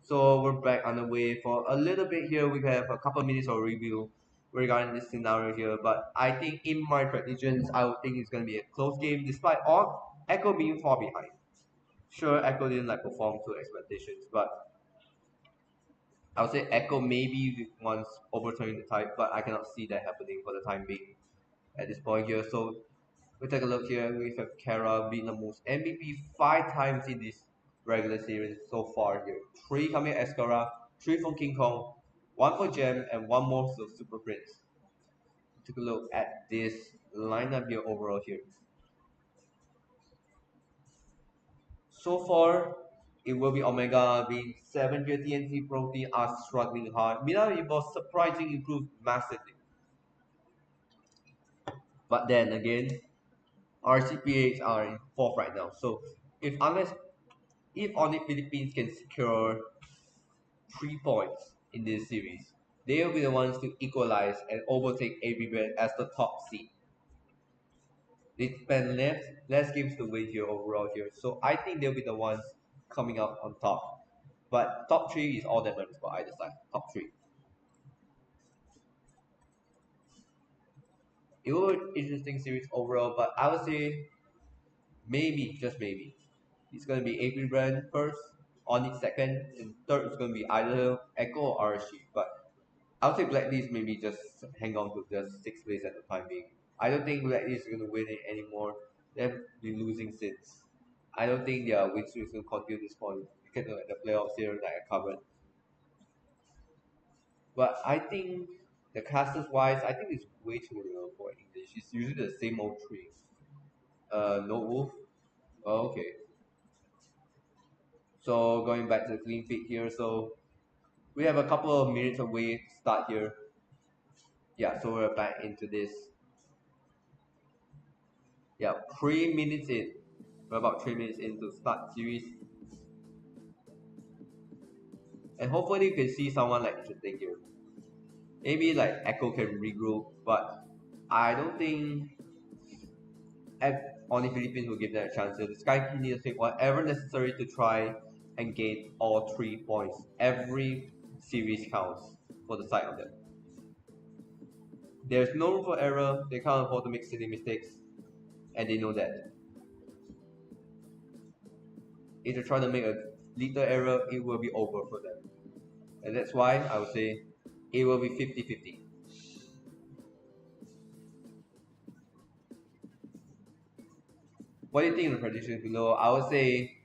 So we're back on the way for a little bit here. We have a couple minutes of review regarding this scenario here. But I think in my predictions, I would think it's gonna be a close game despite all Echo being far behind. Sure, Echo didn't like perform to expectations, but I would say Echo maybe once overturning the tide, but I cannot see that happening for the time being at this point here. So we take a look here. We have Kara being the most MVP 5 times in this regular series so far here. 3 coming Escara, 3 from King Kong, 1 for Gem, and 1 more for Super Prince. Take a look at this lineup here overall here. So far, it will be Omega being 7 year TNC Pro team are struggling hard. Minami was surprisingly improved massively. But then again, RCPH are in fourth right now. So if only Philippines can secure 3 points in this series, they will be the ones to equalize and overtake AB as the top seed. They spend less games to win here overall here. So I think they'll be the ones coming out on top. But top three is all that matters for either side. Top three. It was an interesting series overall, but I would say maybe, just maybe, it's gonna be AB Brand first, on its second, and third is gonna be either Echo or RSG. But I would say Blacklist maybe just hang on to just sixth place at the time being. I don't think Blacklist is gonna win it anymore. They've been losing since. I don't think their win streak is gonna continue this point. You can look at the playoffs here that I covered. But I think the casters wise, I think it's way too low for English. It's usually the same old three. No Wolf. Oh, okay. So going back to the clean feed here. So we have a couple of minutes away to start here. Yeah, so we're back into this. Yeah, 3 minutes in. We're about 3 minutes into start series. And hopefully you can see someone like interesting here. Maybe like Echo can regroup, but I don't think only Philippines will give them a chance. So the Sky King needs to take whatever necessary to try and gain all 3 points. Every series counts for the side of them. There's no room for error. They can't afford to make silly mistakes, and they know that. If they try to make a little error, it will be over for them. And that's why I would say it will be 50-50. What do you think of the predictions below? I would say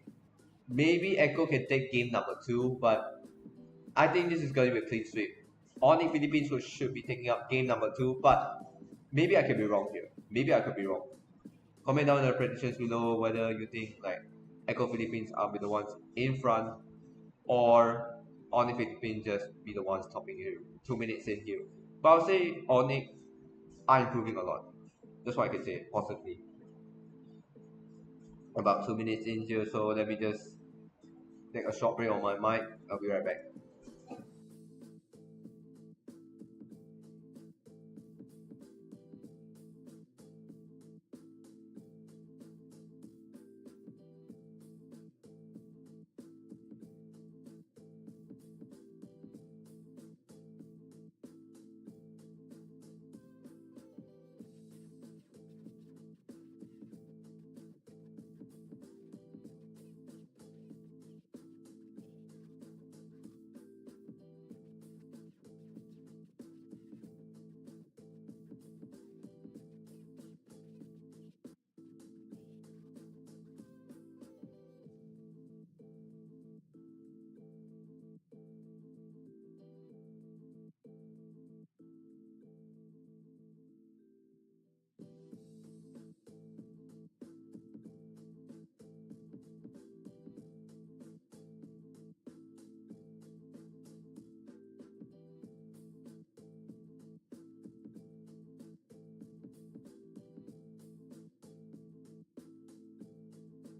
maybe Echo can take game number 2, but I think this is going to be a clean sweep. Only Philippines should be taking up game number 2, but maybe I could be wrong here. Maybe I could be wrong. Comment down in the predictions below whether you think like Echo Philippines are be the ones in front or Only Philippines just be the ones topping here. 2 minutes in here. But I would say Onyx are improving a lot. That's what I can say possibly. About 2 minutes in here, so let me just take a short break on my mic. I'll be right back.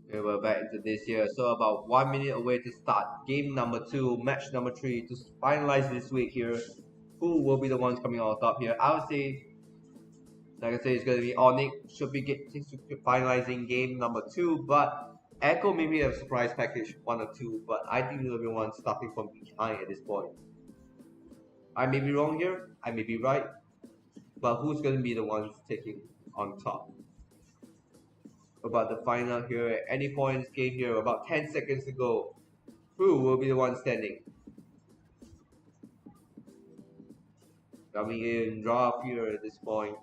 Okay, we're back into this here. So about 1 minute away to start game number 2, match number 3 to finalize this week here. Who will be the ones coming out on top here? I would say, like I said, it's going to be Onyx should be finalizing game number 2, but Echo maybe a surprise package 1 or 2, but I think they'll be one starting from behind at this point. I may be wrong here, I may be right, but who's going to be the ones taking on top? About the final here at any point in this game here, about 10 seconds to go. Who will be the one standing? Coming in, drop here at this point.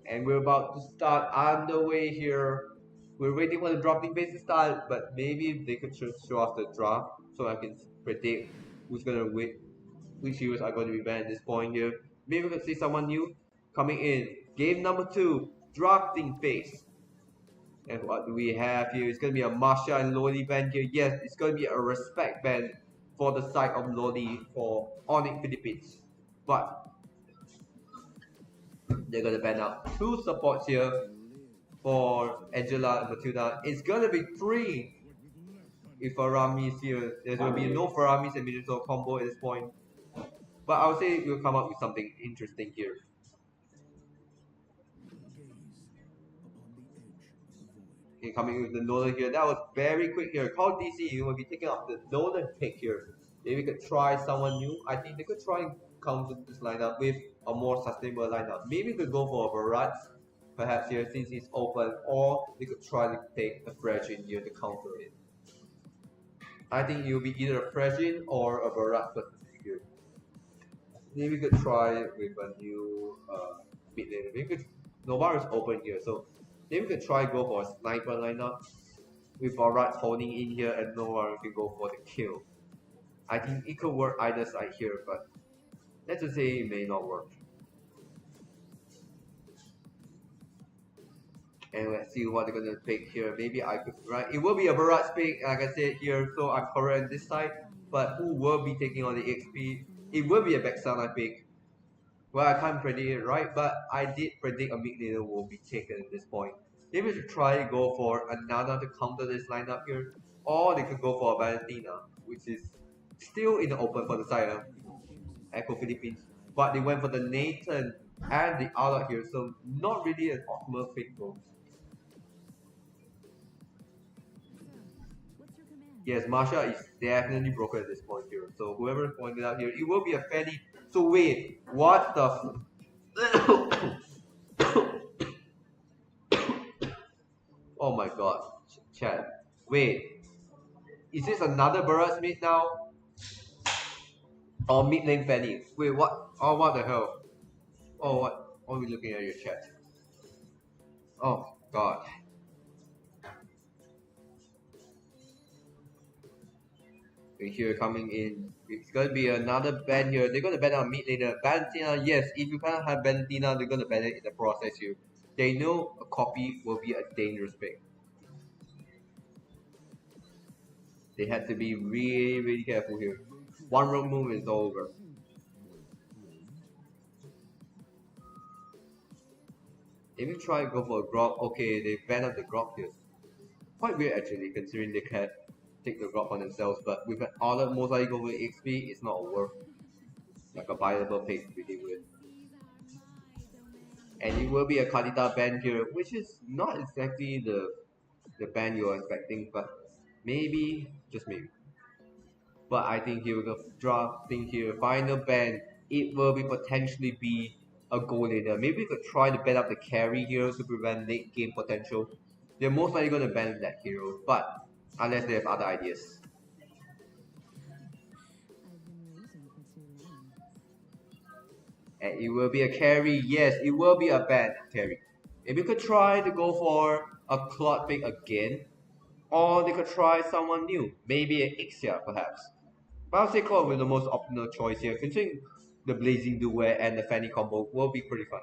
And we're about to start underway here. We're waiting for the dropping base to start, but maybe they could show us the draft so I can predict who's gonna win, which heroes are going to be banned at this point here. Maybe we could see someone new coming in. Game number 2, drafting phase. And what do we have here? It's gonna be a Masha and Loli band here. Yes, it's gonna be a respect band for the side of Loli for Onyx Philippines. But they're gonna ban out two supports here for Angela and Matilda. It's gonna be three if Faramis here. There's gonna be no Faramis and Minnesota combo at this point. But I would say we'll come up with something interesting here. Okay, coming with the Nolan here. That was very quick here. Call DC, you will be taking up the Nolan pick here. Maybe we could try someone new. I think they could try and counter this lineup with a more sustainable lineup. Maybe we could go for a Barat, perhaps here since it's open, or they could try to take a Fresh in here to counter it. I think it will be either a Fresh in or a Barat here. Maybe we could try with a new mid laner. Maybe Novar is open here, so maybe we could try go for a sniper lineup with Barat holding in here and Novar can go for the kill. I think it could work either side here, but let's just say it may not work. And let's see what they're gonna pick here. Maybe I could, right? It will be a Barat pick, like I said here, so I'm correct on this side. But who will be taking on the XP? It will be a Vexana pick. Well, I can't predict it, right? But I did predict a mid laner will be taken at this point. Maybe we should try to go for Anana to counter this lineup here. Or they could go for a Valentina, which is still in the open for the side of Echo Philippines. But they went for the Nathan and the Ala here, so not really an optimal pick though. Yes, Marsha is definitely broken at this point here. So whoever pointed out here, it will be a Fanny. So wait, what the? Oh my god, chat. Wait, is this another Barat mid now? Or mid lane Fanny? Wait, what? Oh, what the hell? Oh, what? What are we looking at your chat? Oh god. Here coming in, it's gonna be another ban here. They're gonna ban out mid laner. Valentina, yes, if you can't have Valentina, they're gonna ban it in the process here. They know a copy will be a dangerous pick. They had to be really, really careful here. One wrong move is over. If you try to go for a Grok, okay, they ban out the Grok here. Quite weird actually, considering they can take the Grok on themselves, but with an order most likely go with XP, it's not worth like a viable pick to begin with. And it will be a Kadita ban here, which is not exactly the ban you're expecting, but maybe, just maybe. But I think here with the drafting here, final ban, it will be potentially be a goal later. Maybe we could try to ban up the carry here to prevent late game potential. They're most likely going to ban that hero, but unless they have other ideas. And it will be a carry, yes, it will be a bad carry. If you could try to go for a Claude pick again, or they could try someone new, maybe an Ixia perhaps. But I'll say Claude will be the most optimal choice here, considering the Blazing Duet and the Fanny combo will be pretty fun.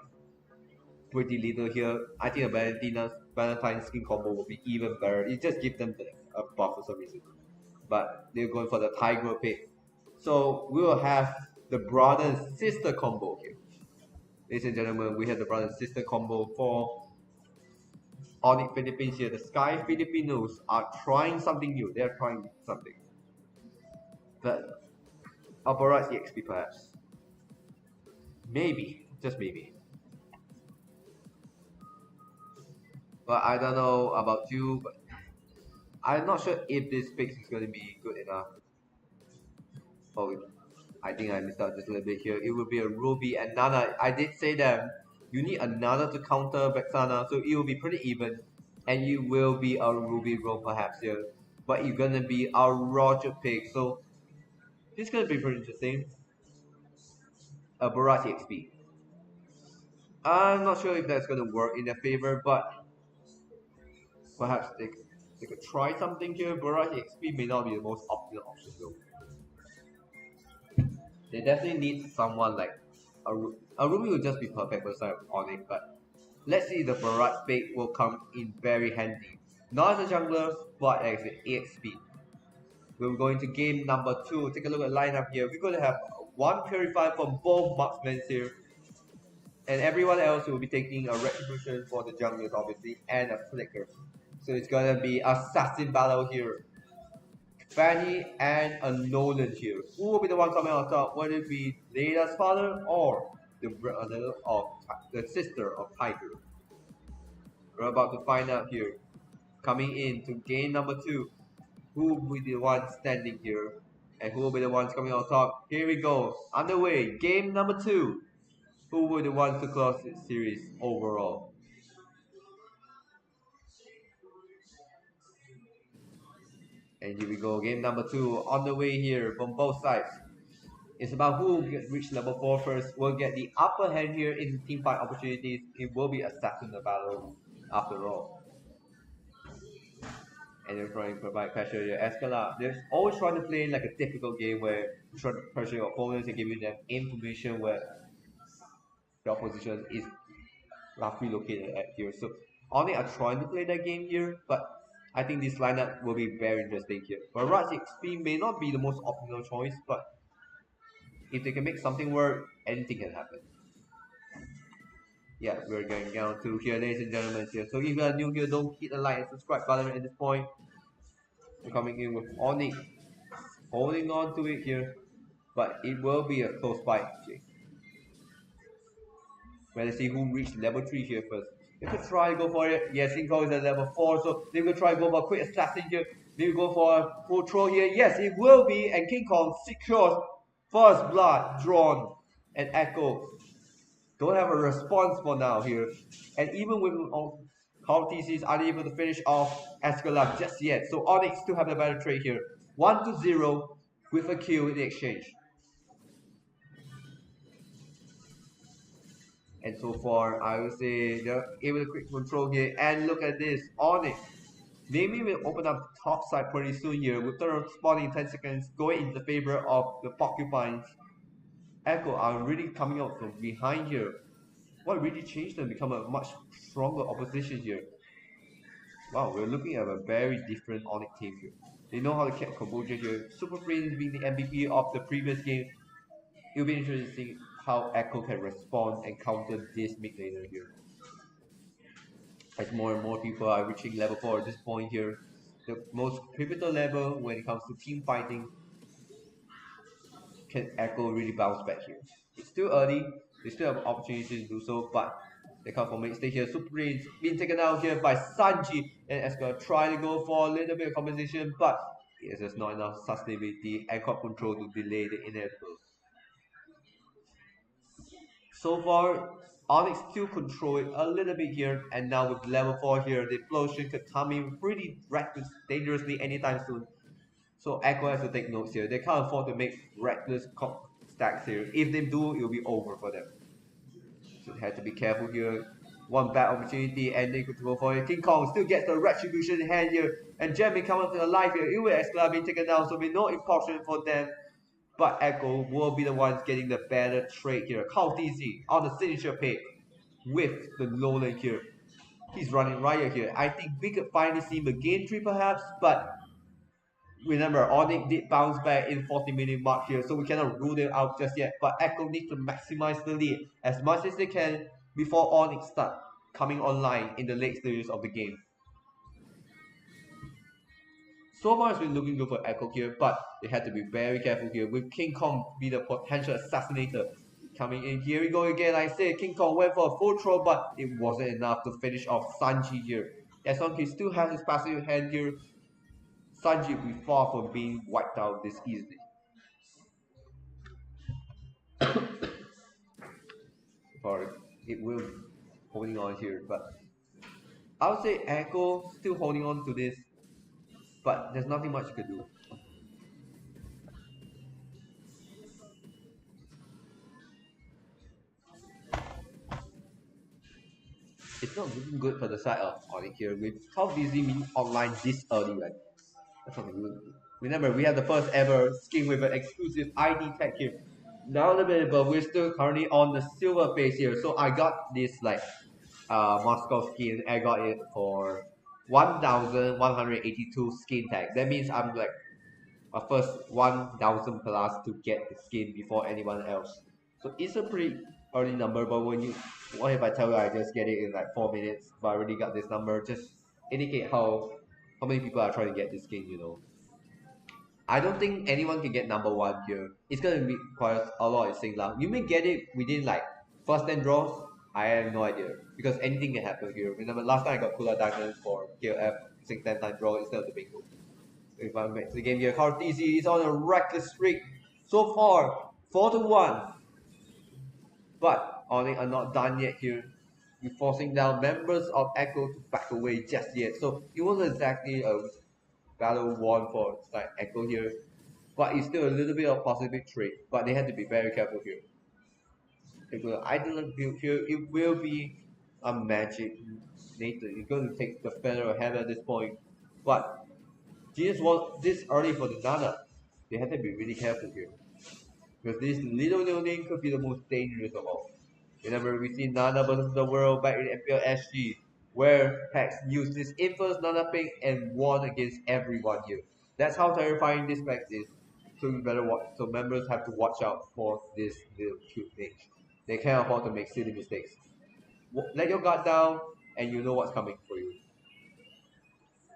Pretty little here. I think a Valentine skin combo will be even better. It just gives them a buff for some reason. But they're going for the Tiger pick. So we will have the brother and sister combo here. Ladies and gentlemen, we have the brother and sister combo for Onyx Philippines here. The Sky Filipinos are trying something new. They're trying something. But Alboraz EXP perhaps. Maybe. Just maybe. But I don't know about you, but I'm not sure if this fix is going to be good enough. Oh, I think I missed out just a little bit here. It will be a Ruby and Nana. I did say that you need another to counter Vexana, so it will be pretty even. And it will be a Ruby roll perhaps here. But it's gonna be a Roger pick, so this is gonna be pretty interesting. A Barat XP. I'm not sure if that's gonna work in their favor, but perhaps they could try something here. Barat XP may not be the most optimal option though. They definitely need someone like a Ruby would just be perfect for side of Onyx, but Let's see the Barrage Spade will come in very handy. Not as a jungler, but as an EXP. We're going to game number 2. Take a look at lineup here. We're going to have one Purify from both marksmen here. And everyone else will be taking a Retribution for the junglers, obviously, and a Flicker. So it's going to be Assassin battle here. Fanny and a Nolan here. Who will be the one coming on top? Will it be Leila's father or the brother of the sister of Tiger? We're about to find out here. Coming in to game number 2. Who will be the one standing here? And who will be the ones coming on top? Here we go. Underway. Game number 2. Who will be the ones to close this series overall? And here we go. Game number 2 on the way here from both sides. It's about who will reach level 4 first. Will get the upper hand here in team fight opportunities. It will be a second battle after all. And they're trying to provide pressure here. Escala, they're always trying to play like a difficult game where you try to pressure your opponents and giving them information where the opposition is roughly located at here. So Onyx are trying to play that game here, but I think this lineup will be very interesting here. Barrage XP may not be the most optimal choice, but if they can make something work, anything can happen. Yeah, we're going down to here, ladies and gentlemen. Here. So if you are new here, don't hit the like and subscribe button at this point. We're coming in with Onyx, holding on to it here, but it will be a close fight. Let's see who reached level 3 here first. They could try to go for it. Yes, King Kong is at level 4, so they will try to go for a quick assassin here. Maybe go for a full throw here. Yes, it will be, and King Kong secures first blood drawn. And Echo don't have a response for now here. And even with Call TCs unable to finish off Escalade just yet. So Onyx still have the better trade here. 1-0 with a kill in the exchange. And so far, I would say they're able to quick control here. And look at this, Onyx. Maybe will open up top side pretty soon here with turn spawning in 10 seconds, going in the favor of the Porcupines. Echo are really coming out from behind here. What really changed them become a much stronger opposition here. Wow, we're looking at a very different Onyx team here. They know how to keep composure here. Super Prince being the MVP of the previous game. It'll be interesting to see how Echo can respond and counter this mid laner here. As more and more people are reaching level 4 at this point here, the most pivotal level when it comes to team fighting, can Echo really bounce back here? It's still early, they still have opportunity to do so, but they come from mid stage here. Super Prince being taken out here by Sanji, and Echo try to go for a little bit of compensation, but it's just not enough sustainability and control to delay the inevitable. So far, Onyx still control it a little bit here, and now with level 4 here, the explosion could come in pretty reckless, dangerously anytime soon. So Echo has to take notes here. They can't afford to make reckless stacks here. If they do, it will be over for them. So they have to be careful here. One bad opportunity, and they could go for it. King Kong still gets the retribution in hand here, and Jamie coming to life here. It will Escalade being taken down, so we no impulsion for them. But Echo will be the ones getting the better trade here. Call DZ on the signature pick with the Nolan here. He's running riot here. I think we could finally see him again 3 perhaps, but remember Onyx did bounce back in 40-minute mark here, so we cannot rule them out just yet. But Echo needs to maximize the lead as much as they can before Onyx start coming online in the late stages of the game. So far, it's been looking good for Echo here, but they had to be very careful here with King Kong be the potential assassinator. Coming in, here we go again. Like I said, King Kong went for a full throw, but it wasn't enough to finish off Sanji here. As long as he still has his passive hand here, Sanji will be far from being wiped out this easily. Sorry, it will be holding on here, but I would say Echo still holding on to this. But there's nothing much you can do. It's not looking good for the side of Onyx here. With how busy being online this early, right? That's not good. Remember, we have the first ever skin with an exclusive ID tag here. Now a little bit, but we're still currently on the silver phase here. So I got this like Moscow skin. I got it for 1,182 skin tag. That means I'm like my first 1,000 plus to get the skin before anyone else. So it's a pretty early number, but what if I tell you I just get it in like 4 minutes, but I already got this number, just indicate how many people are trying to get this skin, you know. I don't think anyone can get number one here. It's gonna require a lot of sync luck. You may get it within like first 10 draws. I have no idea because anything can happen here. Remember last time I got Kula Diamond for KLF sync 10 time draw instead of the bingo. If I'm back to the game here, Cartesi is on a reckless streak so far, 4-1. But Onyx are not done yet here. We're forcing down members of Echo to back away just yet. So it wasn't exactly a battle won for like Echo here, but it's still a little bit of positive trade. But they had to be very careful here. If I didn't build here, it will be a magic. Nathan, you're going to take the feather ahead at this point. But GS was this early for the Nana. They had to be really careful here. Because this little no-name could be the most dangerous of all. Remember, we see Nana versus the world back in MPL SG, where Hex used this infamous Nana pick and won against everyone here. That's how terrifying this Hex is. So you better watch. So members have to watch out for this little cute thing. They can't afford to make silly mistakes. Let your guard down, and you know what's coming for you.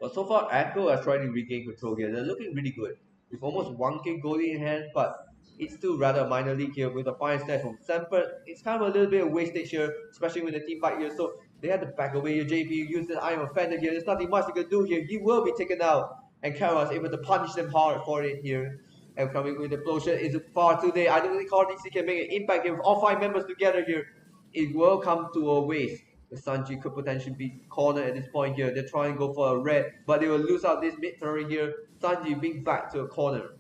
But so far, Echo are trying to regain control here. They're looking really good. With almost 1k goalie in hand, but it's still rather a minor league here with a fine stat from Sanford. It's kind of a little bit of wastage here, especially with the team fight here. So they had to back away here. JP used the Iron Offender here. There's nothing much they can do here. He will be taken out. And Kara was able to punish them hard for it here. And coming with the explosion is far too late. I don't think RDC can make an impact here with all 5 members together here. It will come to a waste. The Sanji could potentially be cornered at this point here. They're trying to go for a red, but they will lose out this mid turn here. Sanji being back to a corner.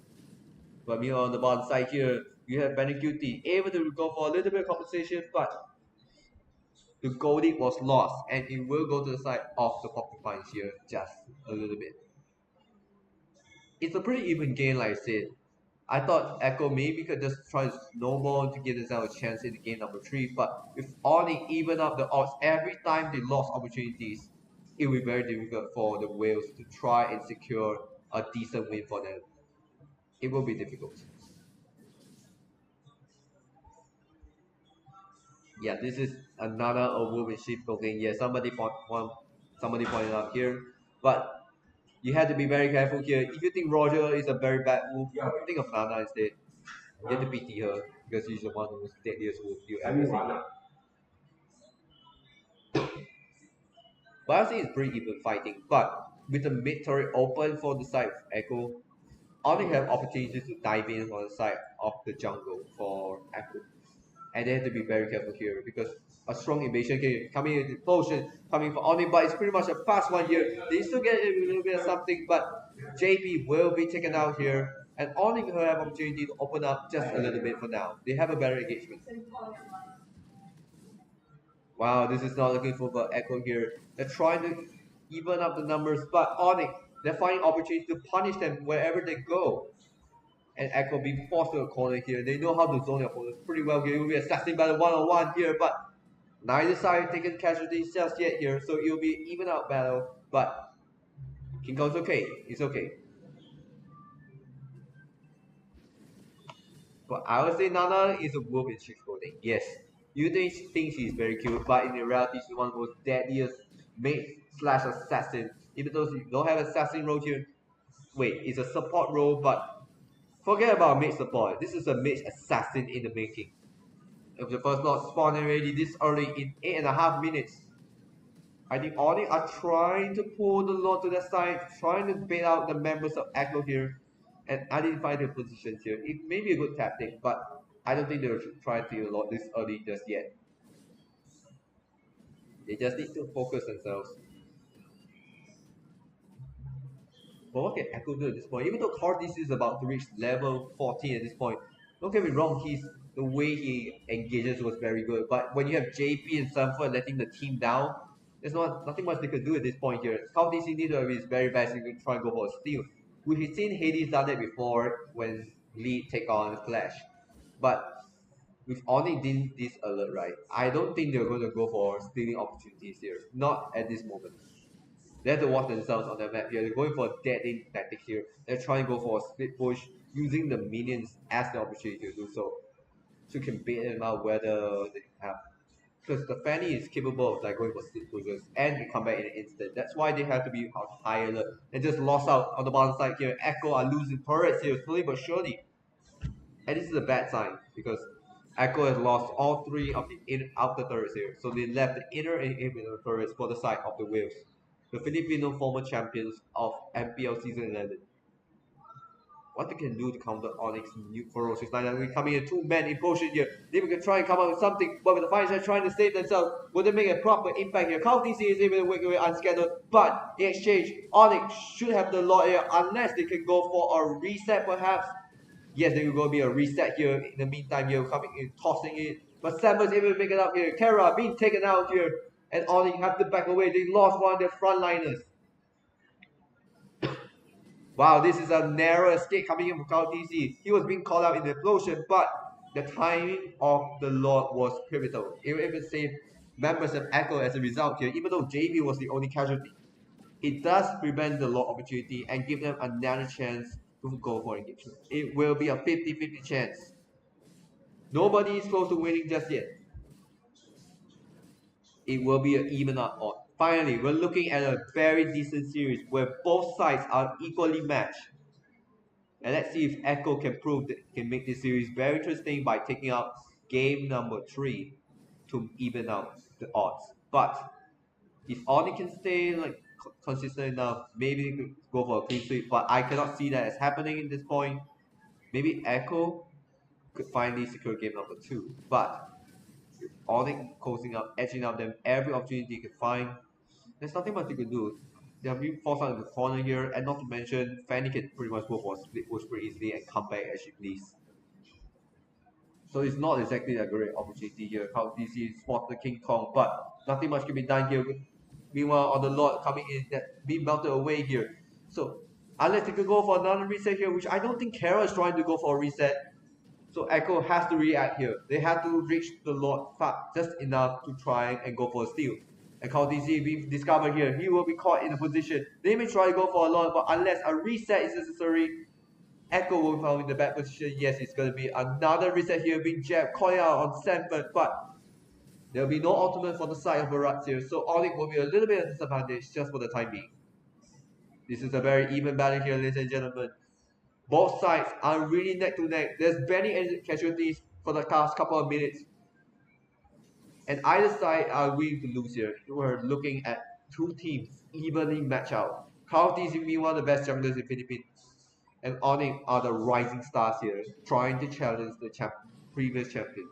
But meanwhile on the bottom side here, you have Benecuti able to go for a little bit of compensation, but the goalie was lost, and it will go to the side of the Porcupines here just a little bit. It's a pretty even game, like I said. I thought Echo maybe could just try to snowball to give themselves a chance in the game number 3, but if Oni even up the odds every time they lost opportunities, it will be very difficult for the Whales to try and secure a decent win for them. It will be difficult. Yeah, this is another overmanship token. Yeah, somebody pointed out here, but you have to be very careful here. If you think Roger is a very bad move, think of Nana instead. You have to pity her because she's the one who's deadliest wolf you ever seen. But I think it's pretty even fighting. But with the mid turret open for the side of Echo, only have opportunities to dive in on the side of the jungle for Echo. And they have to be very careful here because a strong invasion can coming in explosion coming for Oni, but it's pretty much a fast one here. They still get a little bit of something, but JP will be taken out here. And Oni will have opportunity to open up just a little bit for now. They have a better engagement. Wow, this is not looking for the Echo here. They're trying to even up the numbers, but Onyx, they're finding opportunities to punish them wherever they go. And Echo being forced to a corner here. They know how to zone their opponents pretty well here. It will be assassinated by the one-on-one here, but neither side taking casualties just yet here, so it will be even out battle. But King Kong's okay. It's okay. But I would say Nana is a wolf in sheep's clothing. Yes. You think she's very cute, but in reality she's one of the most deadliest mate slash assassin. Even though you don't have assassin role here. Wait, it's a support role, but forget about mate support. This is a mate assassin in the making. If the first lot spawned already this early in 8.5 minutes, I think Oni are trying to pull the lot to their side, trying to bait out the members of Echo here and identify their positions here. It may be a good tactic, but I don't think they'll try to do a lot this early just yet. They just need to focus themselves. But what can Echo do at this point? Even though Cardis is about to reach level 14 at this point, don't get me wrong, the way he engages was very good. But when you have JP and Sanford letting the team down, there's nothing much they could do at this point here. Scout DC need to be his very best to try and go for a steal. We've seen Hades done that before when Lee take on Flash. But with Onyx in this alert, right? I don't think they're going to go for stealing opportunities here. Not at this moment. They have to watch themselves on the map here. They're going for a dead end tactic here. They're trying to go for a split push using the minions as the opportunity to do so. So you can bait them out whether they have. Because the Fanny is capable of like going for split pushes and can come back in an instant. That's why they have to be on high alert. And just lost out on the bottom side here. Echo are losing turrets here slowly but surely. And this is a bad sign because Echo has lost all three of the outer turrets here. So they left the inner and inner turrets for the side of the Wales. The Filipino former champions of MPL Season 11. What they can do to counter Onyx new ferocious lineup. We're coming in two-man implosion here. They can try and come up with something, but with the Fire Latios trying to save themselves, will they make a proper impact here? Count DC is able to wake away unscattered, but in exchange, Onyx should have the lot here unless they can go for a reset perhaps. Yes, there will be a reset here. In the meantime, you're coming in, tossing it. But Sam's able to make it up here. Kara being taken out here. And Onyx have to back away. They lost one of their frontliners. Wow, this is a narrow escape coming in from Count DC. He was being called out in the explosion, but the timing of the Lord was pivotal. It will even save members of Echo as a result here, even though JB was the only casualty. It does prevent the Lord opportunity and give them another chance to go for engagement. It will be a 50-50 chance. Nobody is close to winning just yet. It will be an even or odd. Finally, we're looking at a very decent series where both sides are equally matched. And let's see if Echo can prove that can make this series very interesting by taking out game number 3 to even out the odds. But if Oni can stay like consistent enough, maybe they could go for a clean sweep. But I cannot see that as happening in this point. Maybe Echo could finally secure game number 2. But Oni closing up, edging out them every opportunity he could find. There's nothing much he could do. They are being forced out of the corner here, and not to mention, Fanny can pretty much go for a split push pretty easily and come back as she please. So it's not exactly a great opportunity here. How DC spot the King Kong, but nothing much can be done here. Meanwhile, on the Lord coming in, that being melted away here. So unless they could go for another reset here, which I don't think Kara is trying to go for a reset. So Echo has to react here. They have to reach the Lord just enough to try and go for a steal. And Call DC, we've discovered here, he will be caught in a position. They may try to go for a Lord, but unless a reset is necessary, Echo will be found in the back position. Yes, it's going to be another reset here, being jabbed, calling out on Sanford, but there will be no ultimate for the side of Barat here, so Onyx will be a little bit of disadvantage just for the time being. This is a very even battle here, ladies and gentlemen. Both sides are really neck to neck. There's barely casualties for the past couple of minutes. And either side are willing to lose here. We're looking at two teams evenly matched out. County is being one of the best junglers in Philippines. And Onyx are the rising stars here, trying to challenge the previous champions.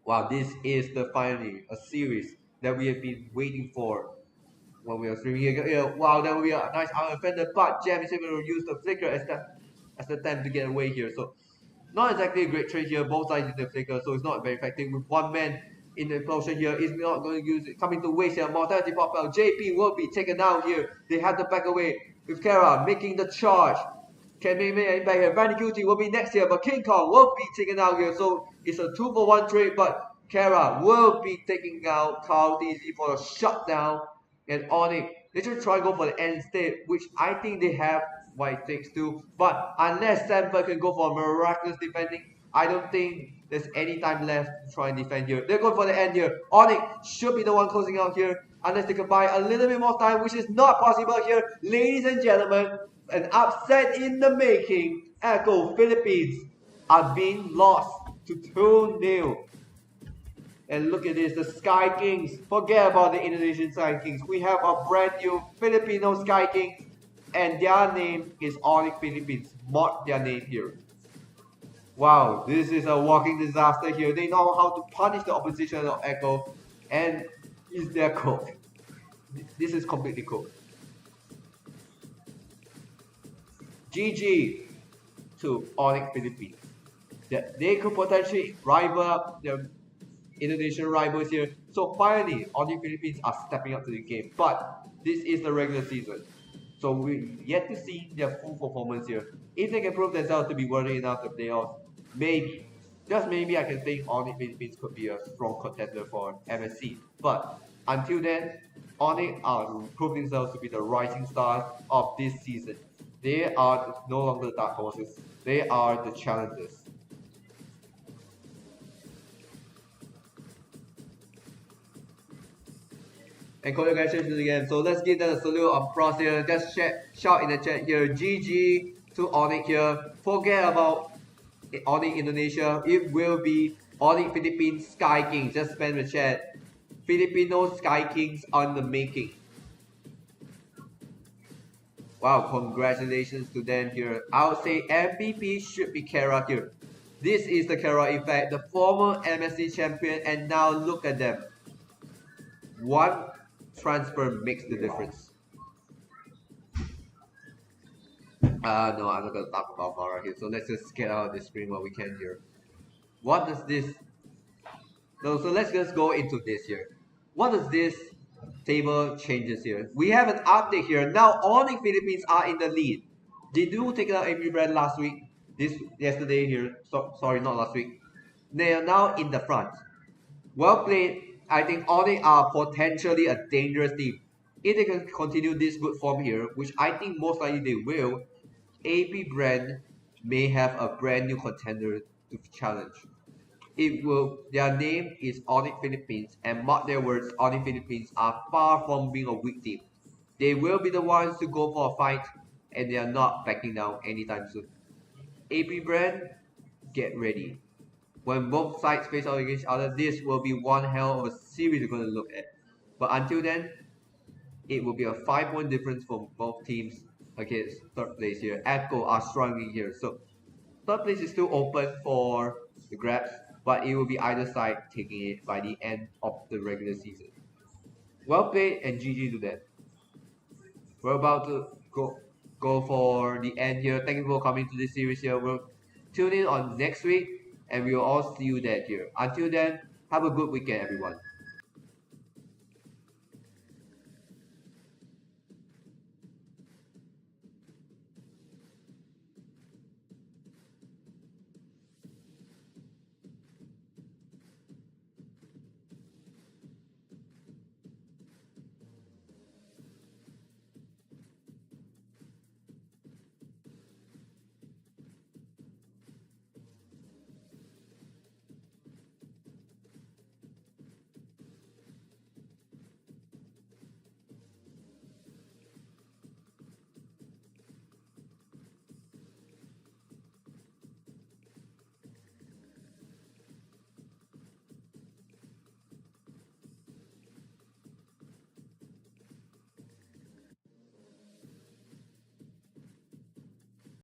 Wow, this is finally a series that we have been waiting for. When we are streaming here, wow, that will be a nice offender, but Jam is able to use the flicker as the time to get away here. So not exactly a great trade here, both sides in the flicker, so it's not very effective. With one man in the explosion here, is not going to use it, coming to waste here. Mortality pop out. JP will be taken out here. They have to back away with Kara making the charge. Can make it back here. Vanny Gucci will be next here, but King Kong will be taken out here. So it's a 2-for-1 trade, but Kara will be taking out Carl DC for a shutdown. And Onyx, they should try and go for the end state, which I think they have what it takes to. But unless Sanford can go for a miraculous defending, I don't think there's any time left to try and defend here. They're going for the end here. Onyx should be the one closing out here, unless they can buy a little bit more time, which is not possible here. Ladies and gentlemen, an upset in the making. Echo Philippines are being lost to 2-0. And look at this, the Sky Kings. Forget about the Indonesian Sky Kings. We have a brand new Filipino Sky Kings, and their name is Onyx Philippines. Mark their name here. Wow, this is a walking disaster here. They know how to punish the opposition of Echo, and is their cooked. This is completely cooked. GG to Onyx Philippines. They could potentially rival up their Indonesian rivals here. So finally, Onyx Philippines are stepping up to the game. But this is the regular season. So we yet to see their full performance here. If they can prove themselves to be worthy enough to playoffs, maybe. Just maybe I can think Onyx Philippines could be a strong contender for MSC. But until then, Onyx are proving themselves to be the rising stars of this season. They are no longer the dark horses. They are the challengers. And congratulations again. So let's give them a salute of cross here. Just shout in the chat here. GG to Onyx here. Forget about Onyx Indonesia. It will be Onyx Philippines Sky Kings. Just spam the chat. Filipino Sky Kings on the making. Wow, congratulations to them here. I would say MVP should be Kara here. This is the Kara effect, the former MSC champion, and now look at them. One transfer makes the difference. No, I'm not gonna talk about Mara here. So let's just get out of this screen while we can here. What does this? No, so let's just go into this here. What does this table changes here? We have an update here. Now Onyx Philippines are in the lead. They do take out AP brand last week. Yesterday here. Sorry, not last week. They are now in the front. Well played. I think Onyx are potentially a dangerous team. If they can continue this good form here, which I think most likely they will, AP brand may have a brand new contender to challenge. It will. Their name is Onyx Philippines, and mark their words, Onyx Philippines are far from being a weak team. They will be the ones to go for a fight, and they are not backing down anytime soon. AP brand, get ready. When both sides face off against each other, this will be one hell of a series we're going to look at. But until then, it will be a 5-point difference for both teams against third place here. Echo are struggling here, so third place is still open for the grabs, but it will be either side taking it by the end of the regular season. Well played and GG to that. We're about to go for the end here. Thank you for coming to this series here. We'll tune in on next week and we'll all see you there here. Until then, have a good weekend everyone.